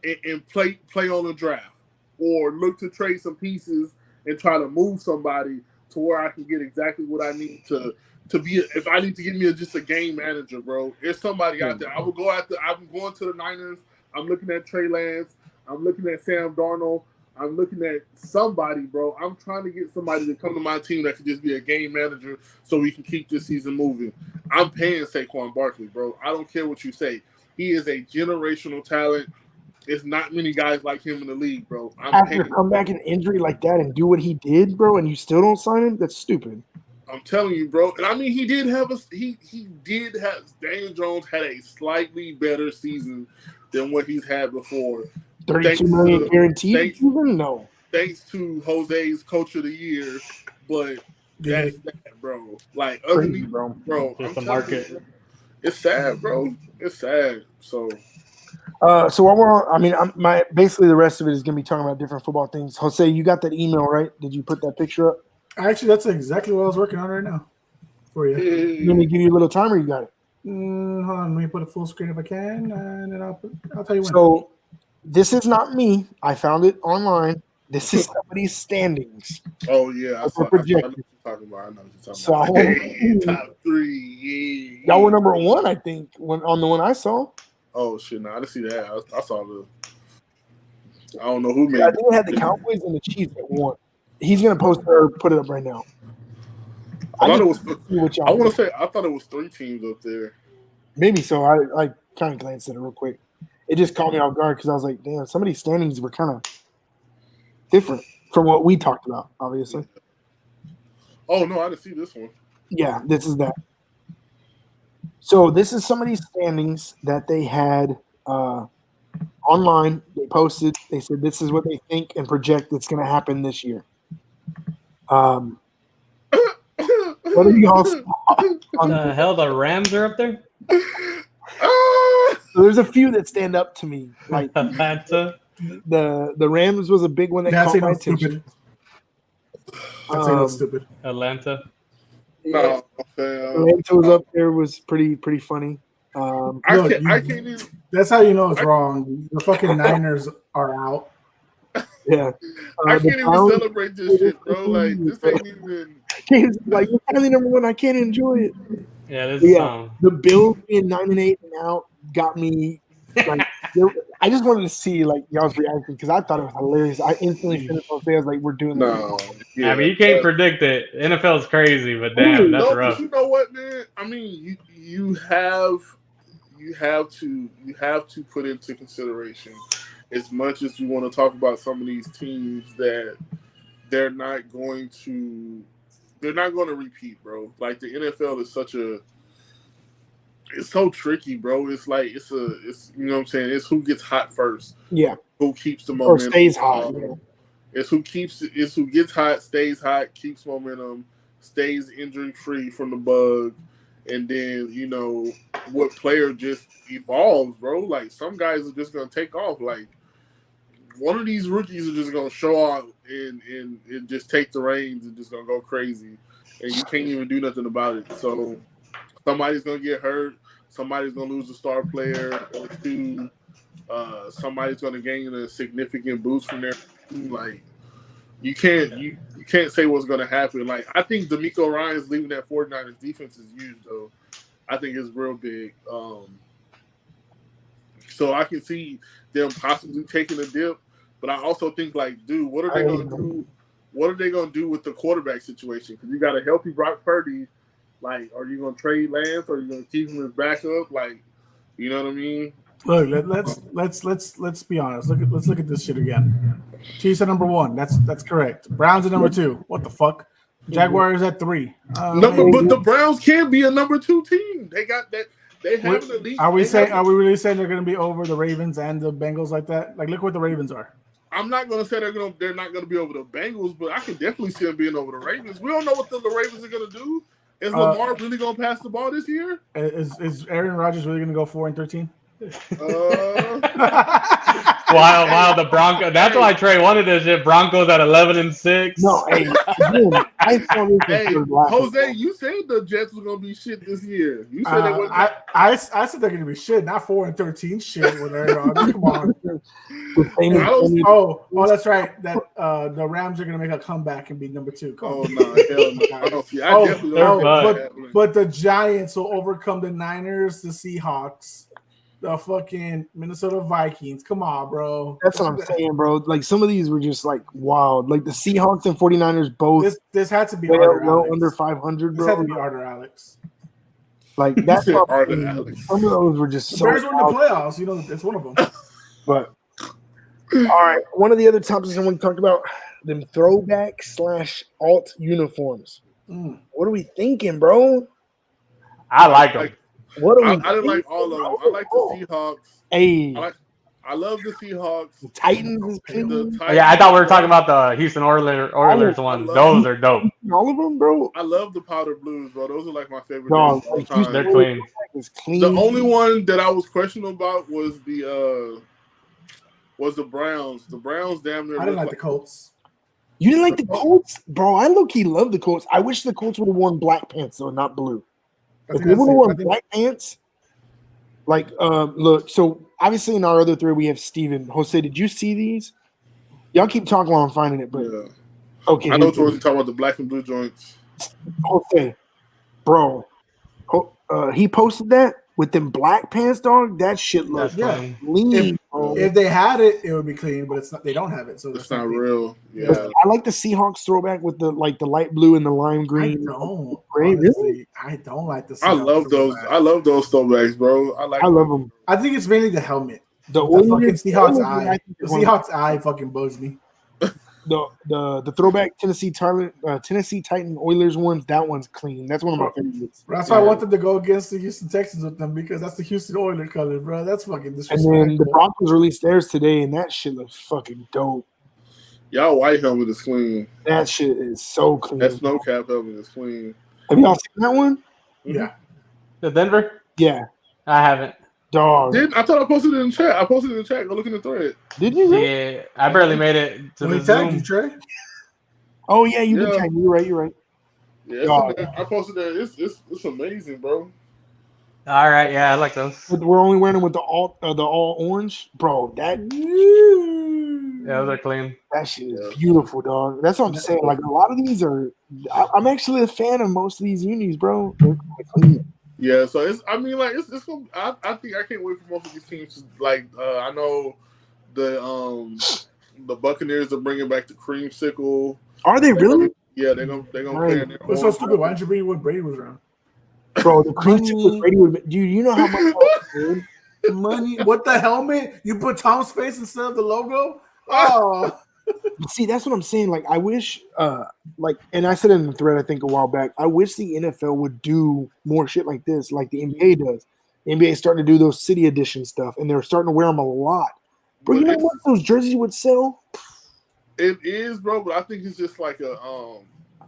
and play on the draft, or look to trade some pieces and try to move somebody to where I can get exactly what I need to be. If I need to get me just a game manager, bro, there's somebody out there. I will go after. I'm going to the Niners. I'm looking at Trey Lance. I'm looking at Sam Darnold. I'm looking at somebody, bro. I'm trying to get somebody to come to my team that could just be a game manager so we can keep this season moving. I'm paying Saquon Barkley, bro. I don't care what you say. He is a generational talent. There's not many guys like him in the league, bro. After come back in injury like that and do what he did, bro, and you still don't sign him? That's stupid. I'm telling you, bro. And I mean, he did have Daniel Jones had a slightly better season than what he's had before. 32 million guaranteed? No. Thanks to Jose's Coach of the Year, but that's that, bro. Like, underneath, bro. Just the market. It's sad, bro. It's sad. So basically the rest of it is gonna be talking about different football things. Jose, you got that email, right? Did you put that picture up? Actually, that's exactly what I was working on right now for you. Let me give you a little time, or you got it? Hold on, let me put a full screen if I can, and then I'll tell you when. So this is not me. I found it online. This is somebody's standings. Oh yeah, I know what you're talking about. Top 3. Y'all were number 1, I think, on the one I saw. Oh shit! No, I didn't see that. I saw I don't know who made. I think it had the Cowboys and the Chiefs at 1. He's gonna post or put it up right now. I thought it was 3 teams up there. Maybe so. I kind of glanced at it real quick. It just caught me off guard because I was like, damn, some of these standings were kind of different from what we talked about, obviously. Oh, no, I didn't see this one. Yeah, this is that. So this is some of these standings that they had online. They posted. They said this is what they think and project that's going to happen this year. What are y'all? The hell, the Rams are up there? So there's a few that stand up to me. Like Atlanta. The Rams was a big one that caught my attention. That's stupid. Atlanta. Yeah. Atlanta was up there, was pretty funny. I can't even. That's how you know it's wrong. The fucking Niners are out. Yeah. I can't even celebrate this shit, bro. Like, this ain't even. Like, we're finally number 1. I can't enjoy it. Yeah, the Bills being 9-8 and out got me. Like, I just wanted to see like y'all's reaction because I thought it was hilarious. I instantly finished on sales like we're doing. I mean, you can't predict it. NFL is crazy, but damn, that's rough. You know what, man? I mean, you have to put into consideration, as much as we want to talk about some of these teams, that they're not going to repeat, bro. Like, the NFL is it's so tricky, bro. It's like it's you know what I'm saying. It's who gets hot first. Yeah. Who keeps the momentum? Or stays hot. It's who gets hot, stays hot, keeps momentum, stays injury free from the bug, and then what player just evolves, bro. Like, some guys are just gonna take off. Like, one of these rookies are just gonna show out and just take the reins and just gonna go crazy, and you can't even do nothing about it. So somebody's gonna get hurt. Somebody's gonna lose a star player or 2. Somebody's gonna gain a significant boost from there. Like, you can't say what's gonna happen. Like, I think DeMeco Ryans leaving that 49ers defense is huge, though. I think it's real big. So I can see them possibly taking a dip, but I also think, like, dude, what are they gonna do? What are they gonna do with the quarterback situation? Because you got a healthy Brock Purdy. Like, are you gonna trade Lance, or are you gonna keep him as backup? Like, you know what I mean? Look, let's be honest. Let's look at this shit again. Chiefs at number 1. That's correct. Browns at number 2. What the fuck? Jaguars at 3. But the Browns can be a number 2 team. They got that. They have an elite. Are we really saying they're going to be over the Ravens and the Bengals like that? Like, look what the Ravens are. I'm not going to say they're not going to be over the Bengals, but I can definitely see them being over the Ravens. We don't know what the Ravens are going to do. Is Lamar really going to pass the ball this year? Is Aaron Rodgers really going to go 4-13? While the Broncos. That's why Trey wanted this shit. Broncos at 11-6. No, hey, again, I saw this. Hey, Jose, you said the Jets was gonna be shit this year. You said they wasn't. I said they're gonna be shit, not 4-13 shit. Come on. That's right. That the Rams are gonna make a comeback and be number 2. Hell no! I don't see. I definitely don't. But the Giants will overcome the Niners, the Seahawks, the fucking Minnesota Vikings. Come on, bro. That's what I'm saying, bro. Like some of these were just like wild. Like the Seahawks and 49ers both. This had to be under 500, bro. This had to be Arthur Alex. Like that's Arthur Alex. Some of those were just so. Bears were in the playoffs. You know, it's one of them. But all right, one of the other topics I want to talk about them throwback / alt uniforms. What are we thinking, bro? I like them. What I didn't like all of them. I like the Seahawks. Hey, I love the Seahawks. The Titans. Yeah, I thought we were talking about the Houston Oilers ones. Those are dope. All of them, bro. I love the powder blues, bro. Those are like my favorite. They're clean. The only one that I was questionable about was the Browns. The Browns damn near. I didn't like the Colts. You didn't like the Colts, bro? I low-key love the Colts. I wish the Colts would have worn black pants, though, not blue. If they would have worn black pants, like, look, so obviously in our other 3, we have Steven. Jose, did you see these? Y'all keep talking while I'm finding it, but okay. I know what you're talking about, the black and blue joints. Jose, bro, he posted that with them black pants, dog. That shit looks clean. If they had it, it would be clean, but it's not. They don't have it, so it's not real. Yeah, I like the Seahawks throwback with the light blue and the lime green. I don't like the Seahawks. I love those. I love those throwbacks, bro. I love them. I think it's mainly the helmet. The fucking Seahawks eye. The Seahawks eye fucking bugs me. The throwback Tennessee Titan Oilers ones, that one's clean. That's one of my favorites. That's why I wanted to go against the Houston Texans with them, because that's the Houston Oilers color, bro. That's fucking disrespectful. And then the Broncos released theirs today, and that shit looks fucking dope. Y'all white helmet is clean. That shit is so clean. That snow cap helmet is clean. Have y'all seen that one? Yeah. The Denver? Yeah. I haven't. Dog. I thought I posted it in the chat. I posted it in the chat. Go look in the thread. Did you? Yeah, I barely made it to the Zoom. You, Trey? Oh yeah, you did tag. You're right. Yeah, I posted that. It's amazing, bro. All right, yeah, I like those. We're only wearing them with the all orange, bro. Yeah, those are clean. That shit is beautiful, dog. That's what I'm saying. Like a lot of these are. I'm actually a fan of most of these unis, bro. Yeah, so it's. I mean, like it's. I think I can't wait for most of these teams to like. I know the Buccaneers are bringing back the creamsicle. Are they really? Yeah, they're gonna play. What's so stupid? Why didn't you bring when Brady was around? Bro, the creamsicle with Brady would. Do you know how much money? What the helmet? You put Tom's face instead of the logo? Oh. See, that's what I'm saying. Like, I wish, and I said it in the thread, I think, a while back. I wish the NFL would do more shit like this, like the NBA does. The NBA is starting to do those city edition stuff, and they're starting to wear them a lot. Bro, you know what those jerseys would sell? It is, bro, but I think it's just like a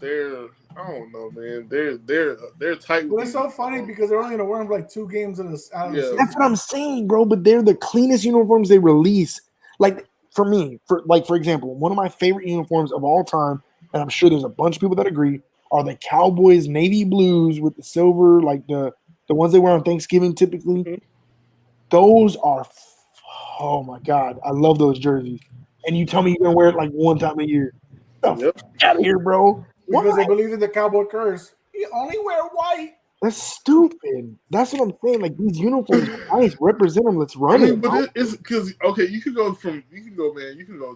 they're I don't know, man. They're tight. Well, it's so funny because they're only gonna wear them like 2 games out of the season. That's what I'm saying, bro. But they're the cleanest uniforms they release. Like. For me, for example, one of my favorite uniforms of all time, and I'm sure there's a bunch of people that agree, are the Cowboys navy blues with the silver, like the ones they wear on Thanksgiving typically. Mm-hmm. Those are, oh my God, I love those jerseys. And you tell me you're gonna wear it like one time a year? Get the fuck out of here, bro. Because they believe in the Cowboy curse. You only wear white. That's stupid. That's what I'm saying. Like these uniforms, nice. Represent them. Let's run it. But it's because you can go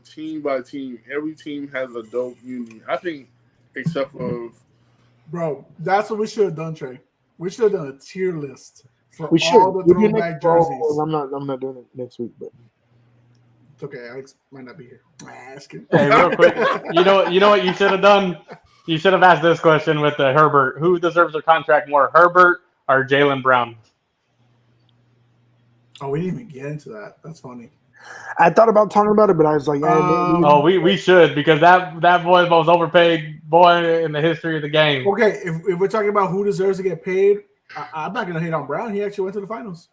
team by team. Every team has a dope uni. I think, except for, bro, that's what we should have done, Trey. We should have done a tier list for all the throwback jerseys. I'm not doing it next week, but it's okay. Alex might not be here. Asking. Hey, real quick, you know what you should have done. You should have asked this question with Herbert. Who deserves a contract more, Herbert or Jaylen Brown? Oh, we didn't even get into that. That's funny. I thought about talking about it, but I was like, we should, because that boy is the most overpaid boy in the history of the game. Okay, if we're talking about who deserves to get paid, I'm not going to hate on Brown. He actually went to the finals.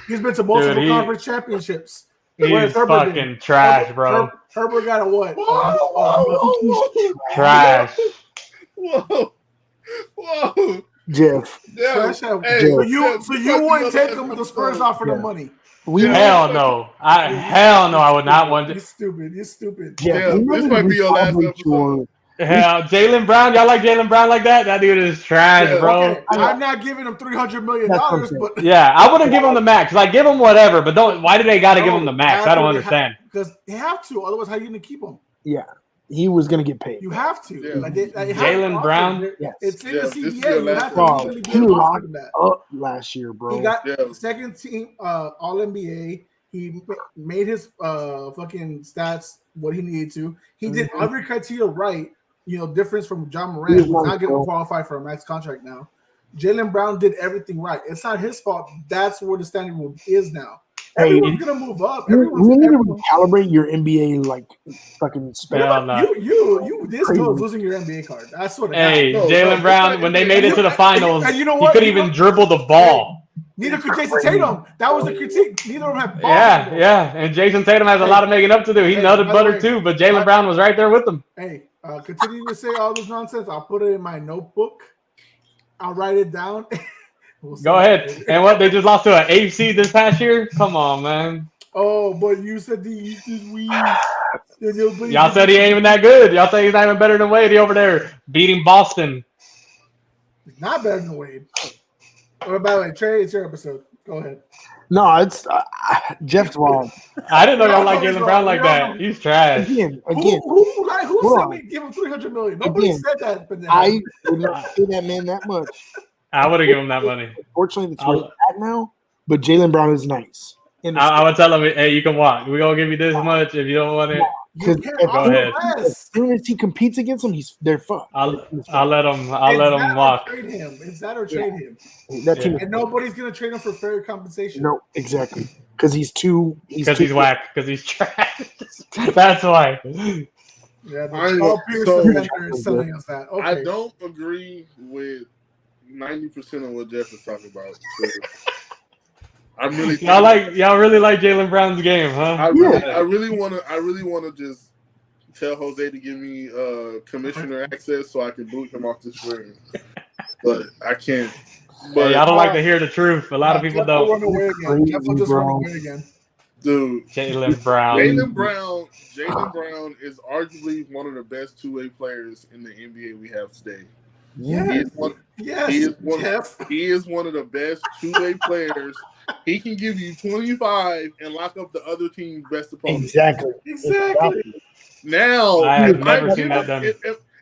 He's been to multiple Dude, conference championships. He's fucking trash, bro. Herbert got a what? Whoa. Trash. Whoa. Jeff. Trash. Hey, So you wouldn't take them the Spurs offer the money? Hell no. I would not want You're stupid. You're stupid. Jeff, this might be your last episode. Hell, Jaylen Brown, y'all like Jaylen Brown like that? That dude is trash, bro. Okay, I'm not giving him $300 million, but yeah, I wouldn't give him the max. Like, give him whatever, but don't. Why do they got to give him the max? I don't understand. Because they have to. Otherwise, how are you going to keep him? Yeah, he was going to get paid. You have to. Yeah. Jaylen Brown. Yes. It's in the This is CBA. your You last have Bro, to he locked up last year, bro. He got second team All NBA. He made his fucking stats what he needed to. He did every criteria right. Difference from John Morant, who's not going to qualify for a max contract now. Jaylen Brown did everything right. It's not his fault. That's where the standard is now. Everyone's going to move up. You need to recalibrate your NBA fucking spec. This girl is losing your NBA card. I swear to God. Hey, Jaylen Brown, when they made it to the finals, and you know he what? couldn't even dribble the ball. Neither could Jason Tatum. That was the critique. Neither of them have ball. Yeah. And Jason Tatum has a lot of making up to do. He nutted butter too, but Jaylen Brown was right there with him. Hey, continue to say all this nonsense. I'll put it in my notebook. I'll write it down. Go ahead. And what, they just lost to an AFC this past year? Come on, man. Oh, but you said the East is weak. Y'all said he ain't even that good. Y'all say he's not even better than Wade. He over there beating Boston. He's not better than Wade. Or by the way, Trey, it's your episode. Go ahead. No, it's Jeff's wrong. I didn't know y'all like Jaylen Brown like that. He's trash. Again, who said we give him $300 million? Nobody said that. But I would not pay that man that much. I would have given him that money. Unfortunately, that's where it's at now. But Jaylen Brown is nice. I would tell him, hey, you can walk. We're going to give you this much if you don't want it. Go ahead. As soon as he competes against him, they're fucked. I'll let him walk. Trade him. It's that or trade him. That team, and nobody's gonna trade him for fair compensation. No, exactly. Because he's whack. Because he's trash. That's why. Yeah, Paul Pierce is telling us that. Okay. I don't agree with 90% of what Jeff is talking about. Y'all really like Jaylen Brown's game, huh? I really want to just tell Jose to give me commissioner access so I can boot him off the screen, but I can't. But I don't like to hear the truth. A lot of people don't. Jeff will just run away again. Dude, Jaylen Brown. Jaylen Brown is arguably one of the best two-way players in the NBA we have today. Yeah. He is one of the best two-way players. He can give you 25 and lock up the other team's best opponent. Exactly. Now, I have never seen that done.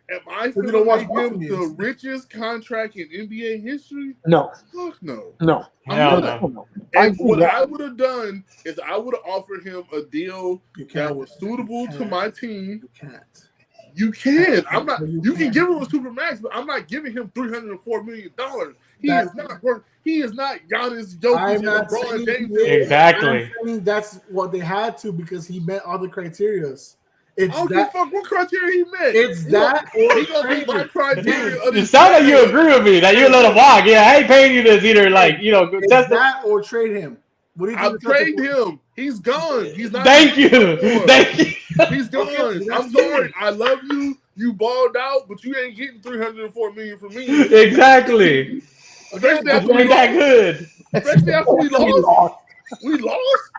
Am I going to give him the richest contract in NBA history? No. Fuck no. No. No. And what I would have done is I would have offered him a deal that was suitable to my team. You can't. You can. I'm not. You can give him a Supermax, but I'm not giving him $304 million. He is not Giannis, Jokic, and LeBron James. Exactly. That's what they had to because he met all the criteria. I don't give a fuck what criteria he met. It's that. He gonna be my criteria. It sounds like you agree with me that you're a little walk. Yeah, I ain't paying you this either. Like, test that or trade him. What do you I'll trade him. He's gone. He's not. Thank you. He's gone. I'm sorry. I love you. You balled out, but you ain't getting $304 million from me. Exactly. Especially after we that good. Especially after we lost. We lost.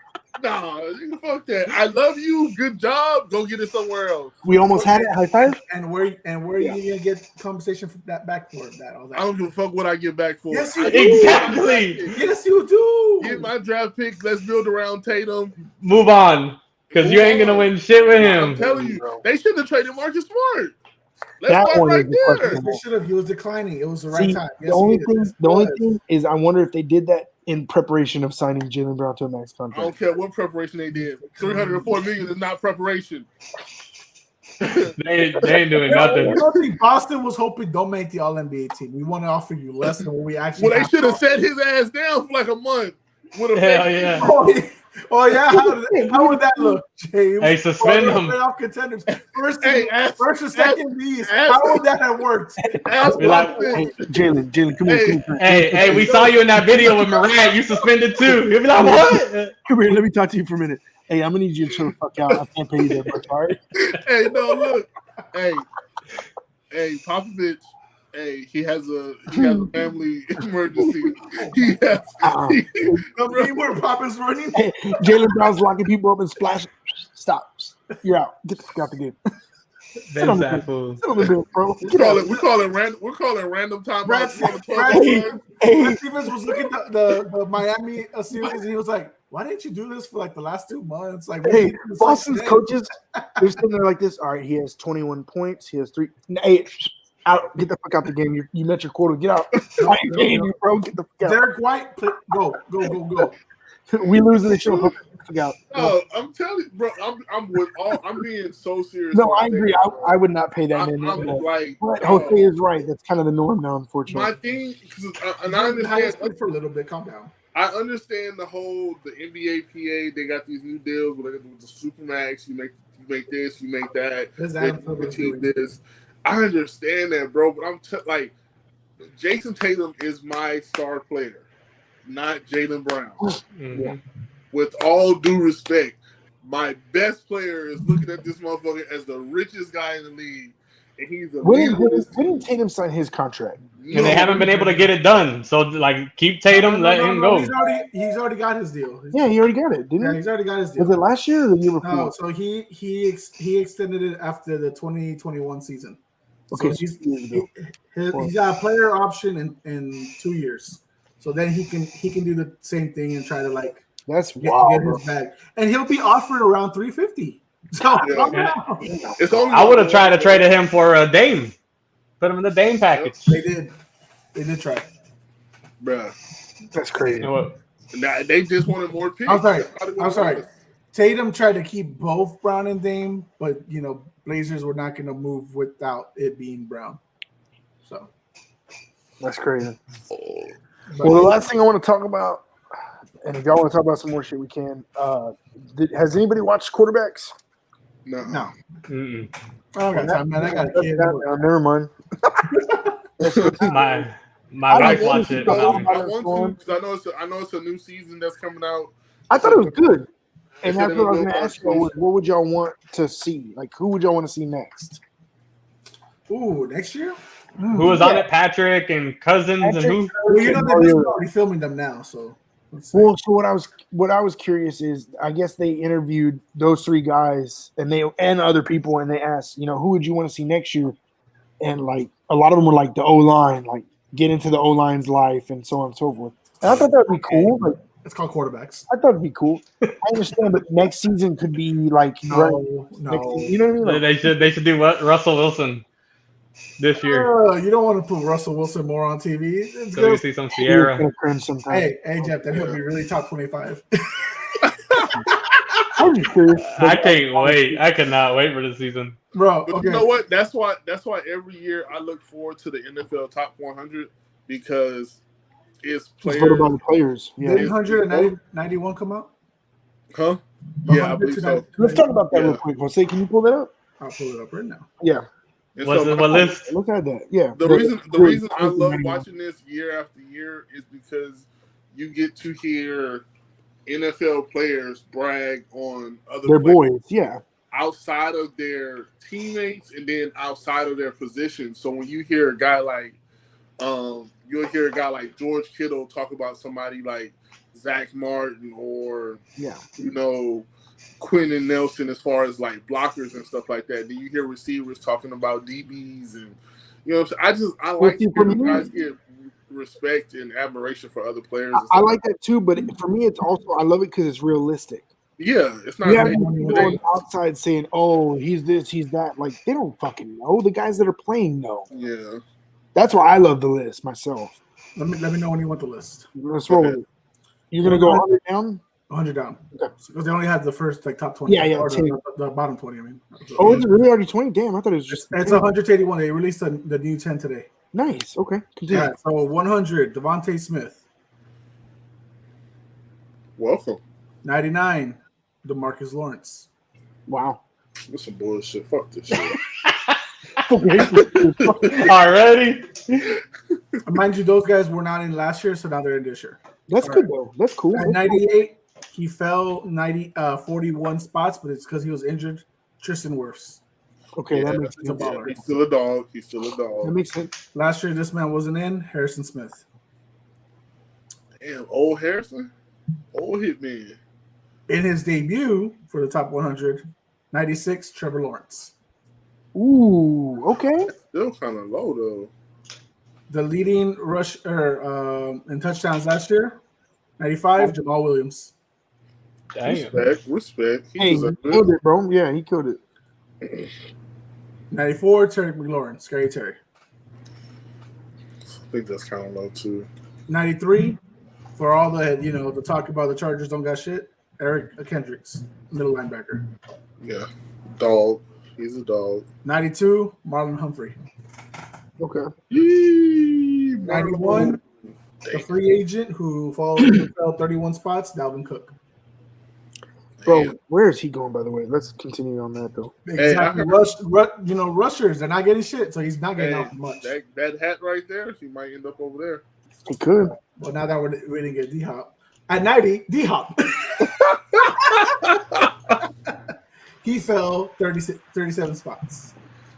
Nah, fuck that. I love you. Good job. Go get it somewhere else. We almost had it. High five. And where are you gonna get compensation for that back for that? I don't give a fuck what I get back for. Yes, you do. Exactly. Yes, you do. Get my draft picks. Let's build around Tatum. Move on, because you ain't gonna win shit with him. I'm telling you, they should have traded Marcus Smart. Let's that start one right there. They should have. He was declining. It was the right time. Yes, the only thing is, I wonder if they did that in preparation of signing Jaylen Brown to a max contract. I don't care what preparation they did. $304 million is not preparation. They ain't doing nothing. I think Boston was hoping don't make the All NBA team. We want to offer you less than what we actually. Well, they should have set his ass down for like a month. With a Hell fake yeah. Oh yeah, how would that look, James? Hey, suspend him. Playoff contenders. First Hey, and second B's. How would that have worked? ask Be like, Popovich. Jaylen, come here. Hey, we saw you in that video with Morant. You suspended too. You'll be like, what? Come here, let me talk to you for a minute. Hey, I'm gonna need you to chill the fuck out. I can't pay you that much, all right? Hey, no, look. Hey, Popovich. Hey, he has a family emergency. He has. Remember where Papa's running? Hey, Jaylen Brown's locking people up and splash. Stop. You're out. Get the fuck out the game. That's that fool. Sit on the bench, bro. We're calling random time. Brad Hey, Stevens was looking at the Miami series, and he was like, "Why didn't you do this for like the last 2 months?" Like, Hey, Boston's coaches, they're sitting there like this. All right, he has 21 points. He has 3. Hey, out. Get the fuck out the game. You met your quota. Get out. I ain't paying you, bro. Get the fuck out. Derek White, go. We losing the show. Fuck out. no, I'm telling you, bro. I'm being so serious. No, I agree. I would not pay that man. I'm like, But Jose is right. That's kind of the norm now, unfortunately. my thing, and I understand for a little bit. Calm down. I understand the NBA PA. They got these new deals with the Supermax. You make this, you make that. This. I understand that, bro. But I'm like, Jason Tatum is my star player, not Jaylen Brown. Mm-hmm. With all due respect, my best player is looking at this motherfucker as the richest guy in the league, and he's a When did Tatum sign his contract? And they haven't been able to get it done. So, like, keep Tatum, let him go. He's already got his deal. Yeah, he already got it, didn't he? Yeah, he's already got his deal. Was it last year or the year before? No, so he extended it after the 2021 season. Okay, so he's got a player option in 2 years. So then he can do the same thing and try to like get his bag, and he'll be offered around 350. So it's only I would have tried to trade him for a Dame. Put him in the Dame package. They did try, bruh. That's crazy. Nah, they just wanted more picks. I'm sorry. Tatum tried to keep both Brown and Dame, but Blazers were not going to move without it being Brown. So that's crazy. Well, the last thing I want to talk about, and if y'all want to talk about some more shit, we can. Has anybody watched Quarterbacks? No. Mm-mm. I don't got time, man. I got a kid. Never mind. My wife watched it. I want to because I know it's a new season that's coming out. I thought it was good. And that's what I was going to ask you. What would y'all want to see? Like, who would y'all want to see next? Ooh, next year? Who was on it? Patrick and Cousins and who? Well, they're already filming them now, so. Well, so what I was curious is, I guess they interviewed those 3 guys and other people, and they asked, who would you want to see next year? And like a lot of them were like the O-line, like get into the O-line's life and so on and so forth. And I thought that would be cool. Like, it's called quarterbacks. I thought it'd be cool. I understand, but next season could be like no. You know what I mean? Like, they should do what Russell Wilson this year. You don't want to put Russell Wilson more on TV. So we see some Sierra. Hey, Jeff, that he'll be really top 25. I can't wait. I cannot wait for the season, bro. But okay. You know what? That's why every year I look forward to the NFL Top 100 because it's players. What about the players? Yeah. Did 191 come out? Huh? Yeah, I believe so. Let's talk about that real quick. Jose, can you pull that up? I'll pull it up right now. Yeah. What list? Look at that. Yeah. The reason I love watching this year after year is because you get to hear NFL players brag on other boys, yeah, outside of their teammates and then outside of their position. So when you hear a guy like, you'll hear a guy like George Kittle talk about somebody like Zach Martin or Quentin Nelson as far as like blockers and stuff like that. Then you hear receivers talking about DBs and I like to hear guys get respect and admiration for other players. I like that too, but for me, it's also I love it because it's realistic. Yeah, it's not. You have people on the outside saying, "Oh, he's this, he's that." Like they don't fucking know. The guys that are playing know. Yeah, that's why I love the list myself. Let me know when you want the list. Let's roll with it. You're gonna go 100 down. 100 down. Okay. Because they only have the first top 20. Yeah. The bottom 20. I mean. Oh, is it really already 20? Damn, I thought it was just. It's 181. They released the new 10 today. Nice. Okay. Continue. Yeah. So 100, Devontae Smith. Welcome. 99, DeMarcus Lawrence. Wow. That's some bullshit. Fuck this shit. Already? Mind you, those guys were not in last year, so now they're in this year. That's good though. That's cool. At 98, he fell 41 spots, but it's because he was injured. Tristan Wirfs. Okay, that makes He's a sense. baller. He's still a dog. He's still a That dog. makes sense. Last year, this man wasn't in. Harrison Smith. Damn, old Harrison. Old hitman. In his debut for the top 100, 96, Trevor Lawrence. Ooh, okay. Still kind of low though. The leading rusher in touchdowns last year, 95, Jamal Williams. Damn. Respect. He Hey, he deserved killed it. it, bro. Yeah, he killed it. 94, Terry McLaurin, Scary Terry. I think that's kind of low too. 93, for all the talk about the Chargers don't got shit, Eric Kendricks, middle linebacker. Yeah, dog. He's a dog. 92, Marlon Humphrey. Okay. 91, the free agent who fell 31 spots, Dalvin Cook. Bro, where is he going, by the way? Let's continue on that, though. Exactly. Rushers, they're not getting shit, so he's not getting out much. That hat right there, he might end up over there. He could. Well, now that we didn't get D-Hop. At 90, D-Hop. He fell 37 spots.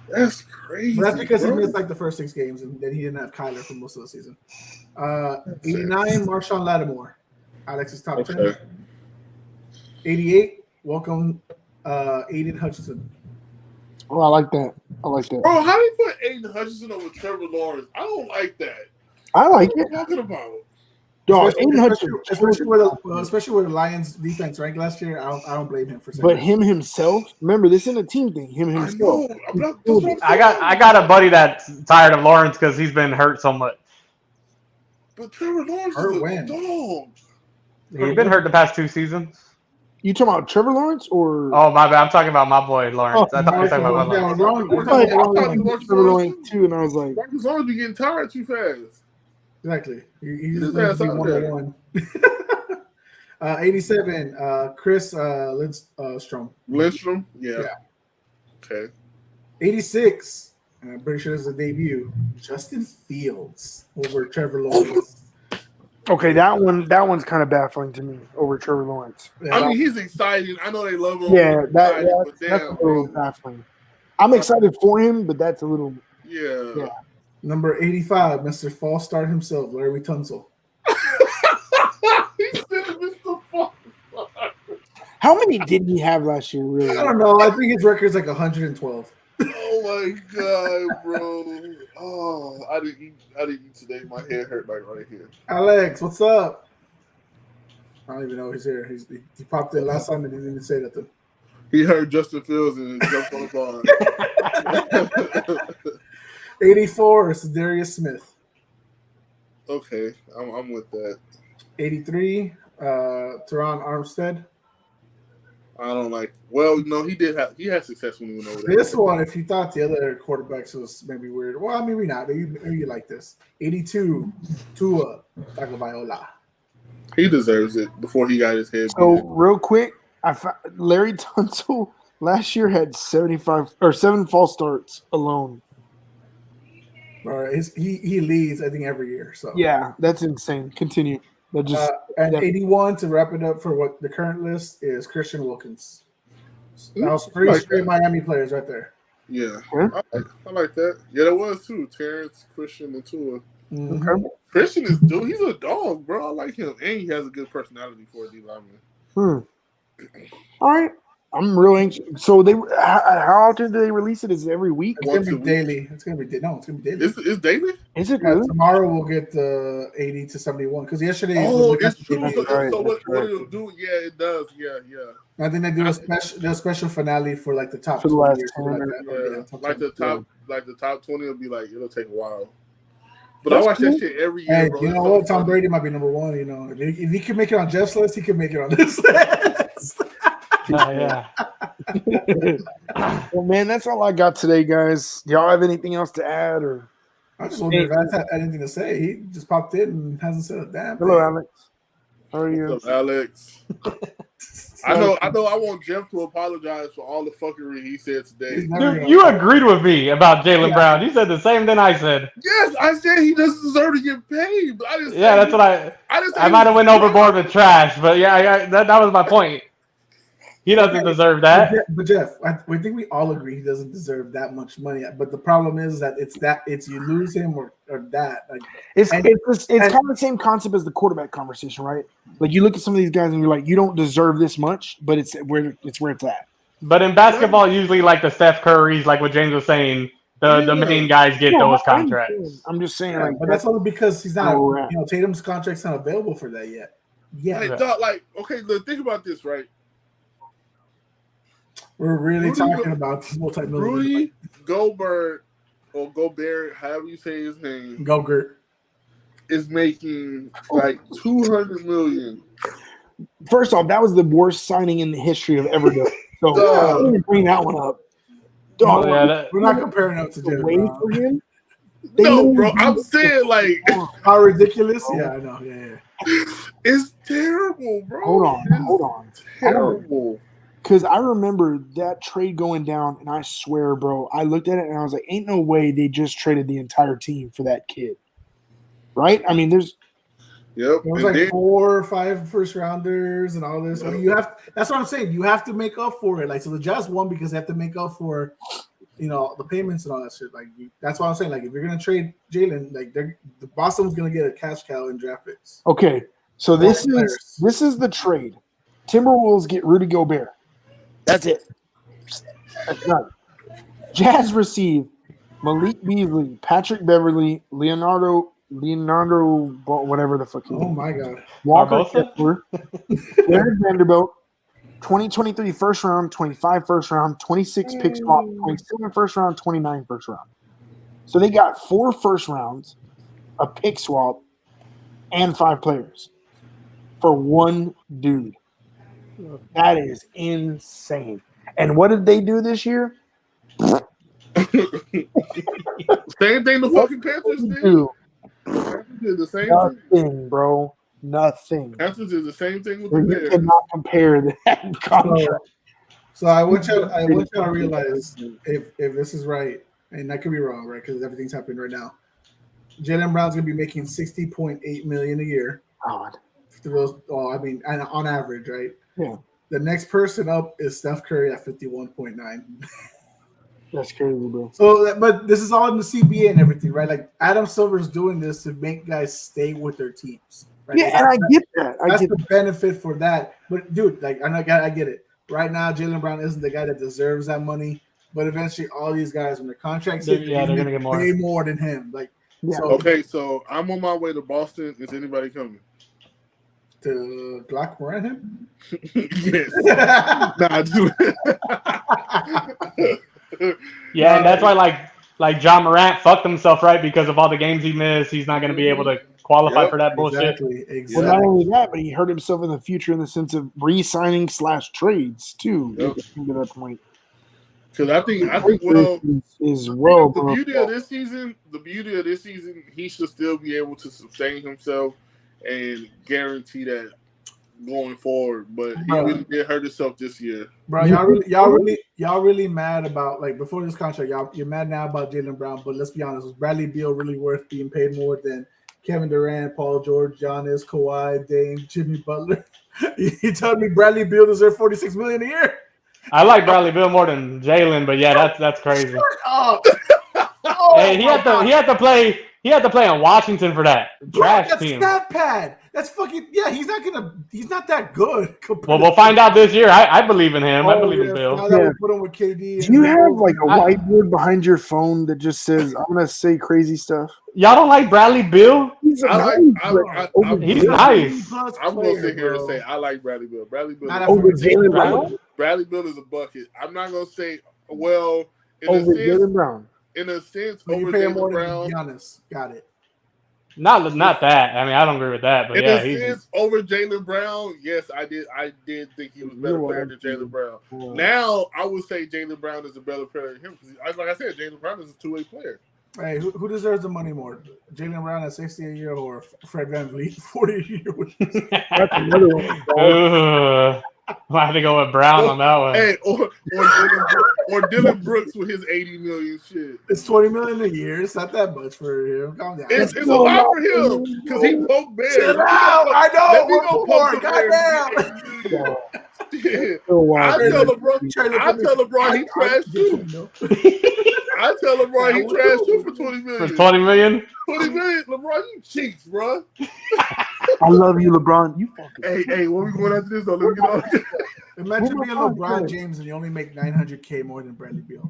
That's crazy. But that's because bro. he missed like the first 6 games, and then he didn't have Kyler for most of the season. 89, Marshawn Lattimore, Alex's top 10. 88, welcome Aiden Hutchinson. Oh, I like that. Bro, Bro, how do you put Aiden Hutchinson over Trevor Lawrence? I don't like that. I like What are it. you talking about? Dog, Aiden Hutchinson. Especially where the Lions defense ranked last year, I don't blame him for saying But that. him himself, remember, this isn't a team thing. Him I himself. know. That's what I'm I saying. got a buddy that's tired of Lawrence because he's been hurt so much. But Trevor Lawrence Hurt is a when? dog. He's been hurt the past 2 seasons. You talking about Trevor Lawrence or? Oh, my bad. I'm talking about my boy Lawrence. I thought you were talking about my Yeah, Lawrence. wrong. We're I talking thought about you wrong. were Trevor Lawrence too, and I was like, Marcus Lawrence be getting tired too fast. Exactly. He His just ass needs to be out 101. 87, Chris Lindstrom. Lindstrom? Yeah. Okay. 86, and I'm pretty sure this is a debut, Justin Fields over Trevor Lawrence. okay, that one's kind of baffling to me over Trevor Lawrence. I mean, he's exciting. I know they love him. Yeah, He's that's exciting, but a damn, little bro. baffling. I'm excited for him, but that's a little. Yeah. Number 85, Mr. False Start himself, Larry Tunsil. He still missed the fuck. How many did he have last year? Really? I don't know. I think his record's like 112. Oh my god, bro. Oh, I didn't eat today. My head hurt like right here. Alex, what's up? I don't even know he's here. He popped in last time and he didn't even say nothing. He heard Justin Fields and jumped on the bar. 84, Darius Smith. Okay, I'm with that. 83, Teron Armstead. I don't like. Well, no, he had success when he went over there. This one, if you thought the other quarterbacks was maybe weird, well, maybe not. Maybe you like this. 82, Tua Tagovailoa. He deserves it before he got his head. So beat. real quick, Larry Tunsil last year had 7 false starts alone. All right, he leads, I think, every year. So Yeah, that's insane. Continue. That just and 81 to wrap it up for what the current list is Christian Wilkins. That was 3 like straight that. Miami players right there. Yeah, Huh? I like that. Yeah, there was too. Terrence, Christian, and Tua. Mhm. okay. Christian he's a dog, bro. I like him, and he has a good personality for a D lineman. All right. I'm real anxious. So how often do they release it? Is it every week? It's gonna Once a be week. daily. It's gonna be daily. It's daily. Is it Yeah, really? tomorrow we'll get the 80 to 71 because yesterday. Oh, was the it's true. debut. Right, So what right. it'll do? Yeah, it does. Yeah. I think they do a special finale for like the top For the 20 last or something 10 like that. Yeah, Or, top like 10. the top 20 will be like it'll take a while. But That's I watch cool. that shit every year, Hey, bro. you It's know so what? Tom funny. Brady might be number 1. You know, if he can make it on Jeff's list, he can make it on this list. Yeah. Well, man, that's all I got today, guys. Do y'all have anything else to add? Or I just wonder if I had anything to say. He just popped in and hasn't said a damn thing. hello, Alex. How are you? What's up, Alex? I know. I want Jeff to apologize for all the fuckery he said today. Dude, you agreed with me about Jaylen Brown. You said the same thing I said. Yes, I said he doesn't deserve to get paid. But I didn't. Yeah, that's what I might have went overboard with trash, but yeah, that was my point. He doesn't deserve that. But Jeff, I think we all agree he doesn't deserve that much money. But the problem is that it's you lose him or that. Like, it's kind of the same concept as the quarterback conversation, right? Like you look at some of these guys and you're like, you don't deserve this much, but it's where it's at. But in basketball, usually like the Steph Currys, like what James was saying, the main guys get those contracts. I'm just saying, but that's only because he's not. Tatum's contract's not available for that yet. Yeah. Okay, look, think about this, right? We're really talking about this multi-million. Rudy Gobert, or Gobert, however you say his name, Gobert, is making like $200 million. First off, that was the worst signing in the history of ever done. So let me bring that one up. We're not comparing it to Jaylen for him. No, bro, I'm saying like how ridiculous. Yeah, I know. Yeah. It's terrible, bro. Hold on. Terrible. Because I remember that trade going down, and I swear, bro, I looked at it and I was like, ain't no way they just traded the entire team for that kid. Right? I mean, there's It was like 4 or 5 first rounders and all this. I mean, that's what I'm saying. You have to make up for it. Like, so the Jazz won because they have to make up for, the payments and all that shit. Like, that's what I'm saying. Like, if you're gonna trade Jaylen, like, the Boston's gonna get a cash cow in draft picks. Okay, so this is the trade. Timberwolves get Rudy Gobert. That's it. That's done. Jazz receive Malik Beasley, Patrick Beverly, Leonardo, whatever the fuck. Oh my God. Walker Kessler, Derek Vanderbilt, 2023 first round, 25 first round, 26 pick swap, 27 first round, 29 first round. So they got 4 first rounds, a pick swap, and 5 players for one dude. That is insane. And what did they do this year? Same thing the fucking Panthers did. Panthers did the same thing, bro. Nothing. Panthers did the same thing with the Bears. You cannot compare that contract. So I want you to realize if this is right, and I could be wrong, right? Because everything's happening right now. Jaylen Brown's gonna be making $60.8 million a year. God. And on average, right? Yeah. The next person up is Steph Curry at 51.9. That's crazy, bro. So, but this is all in the CBA and everything, right? Like Adam Silver's doing this to make guys stay with their teams. Right? Yeah, and I get that. That's the benefit for that. But dude, like I get it. Right now, Jaylen Brown isn't the guy that deserves that money. But eventually, all these guys, when their contracts hit, they're gonna get more. Way more than him. Like, so I'm on my way to Boston. Is anybody coming? To Glock Moran? Yes. Nah, dude. Yeah, and that's why like John Morant fucked himself, right? Because of all the games he missed, he's not going to be able to qualify for that bullshit. Exactly. Well, not only that, but he hurt himself in the future in the sense of re-signing / trades too. To that point. Because I think the beauty of this season, he should still be able to sustain himself and guarantee that going forward. But he really did hurt himself this year. Bro, y'all really mad about, like, before this contract, you're mad now about Jaylen Brown, but let's be honest, was Bradley Beal really worth being paid more than Kevin Durant, Paul George, Giannis, Kawhi, Dame, Jimmy Butler? You telling me Bradley Beal deserves $46 million a year? I like Bradley Beal more than Jaylen, but yeah, that's crazy. Hey, he had to play in Washington for that trash team. That's stat pad. That's fucking He's not that good. Well, we'll find out this year. I believe in him. I believe in Bill. Now that we put him with KD. Do you have like a whiteboard behind your phone that just says I'm gonna say crazy stuff? Y'all don't like Bradley Beal? He's nice. He's nice. I'm gonna sit here and say I like Bradley Beal. Bradley Beal over Jaylen Brown. Bradley Beal is a bucket. I'm not gonna say over Jaylen Brown. In a sense, when over Jaylen Brown. Giannis. Got it. Not that. I mean, I don't agree with that. But over Jaylen Brown, yes, I did think he was a better player than Jaylen Brown. Yeah. Now I would say Jaylen Brown is a better player than him because, like I said, Jaylen Brown is a 2-way player. Hey, who deserves the money more? Jaylen Brown at 60 a year or Fred VanVleet 40 a year? That's another one. Ooh. We'll have to go with Brown on that one. Hey, or Dylan Brooks with his 80 million shit. It's 20 million a year. It's not that much for him. Calm down. It's a lot for him because he broke Bears. Chill out. I know. Let me One go more. poke some Goddamn. Bears. So, I tell LeBron he trashed you. I tell LeBron he trashed you for 20 million. For 20 million? 20 million, LeBron, you cheats, bro. I love you, LeBron. You fucking. Hey, when we going after this? Though, let me get on. Imagine being LeBron James and you only make $900K more than Bradley Beal.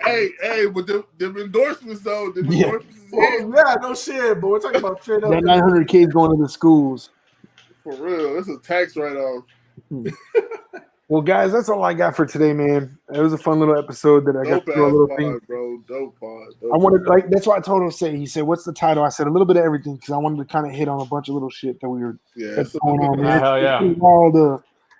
hey, but them endorsements though, endorsements is yeah, no shit. But we're talking about straight up. That 900K is going to the schools. for real. It's a tax write-off. Well, guys, that's all I got for today, man. It was a fun little episode that I got Dope to do a little ass thing. pod, bro. Dope pod. I wanted, like, that's what I told him to say. He said, "What's the title?" I said, "A little bit of everything," because I wanted to kind of hit on a bunch of little shit that we were that's going on. Man. Hell yeah.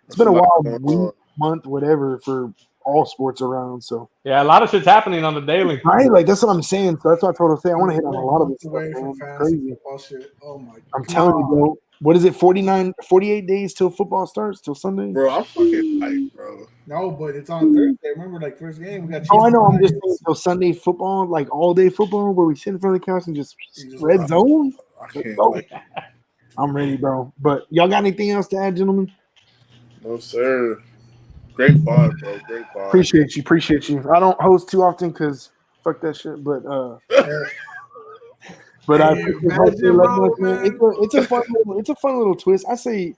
It's been a wild week, month, whatever for all sports around. So Yeah, a lot of shit's happening on the daily. right, like that's what I'm saying. So that's what I told him to say. I want to hit on a lot of this stuff. Away Man. from It's fantasy crazy. football shit. Oh my! I'm telling you, bro. What is it? 48 days till football starts, till Sunday. Bro, I'm fucking hyped, bro. No, but it's on Thursday. Remember, like first game we got. Oh, I know. I'm Chiefs just saying, till Sunday football, like all day football, where we sit in front of the couch and just red zone. I can't Go. wait. I'm ready, bro. But y'all got anything else to add, gentlemen? No, sir. Great pod, bro. Great pod. Appreciate you. I don't host too often because fuck that shit. But I appreciate Jose letting us, man. It's a fun little twist. I say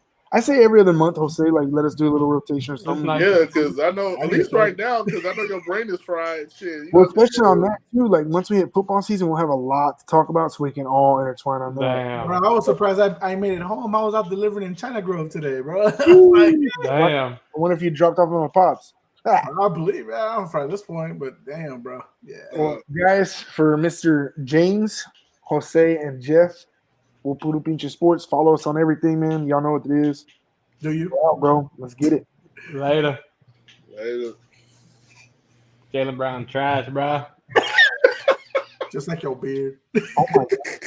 every other month, Jose, like let us do a little rotation or something. nice. Yeah, because I know at least right now, because I know your brain is fried. Shit. You Well, gotta especially on that too. Like once we hit football season, we'll have a lot to talk about, so we can all intertwine on that. Damn. Bro, I was surprised I made it home. I was out delivering in China Grove today, bro. Damn. I wonder if you dropped off on my pops. I believe I'm fried at this point, but damn, bro. Yeah. Well, guys, for Mr. James, Jose, and Jeff, we'll Puro Pinche Sports. Follow us on everything, man. Y'all know what it is. Do you? Go out, bro. Let's get it. Later. Later. Jaylen Brown trash, bro. Just like your beard. Oh my God.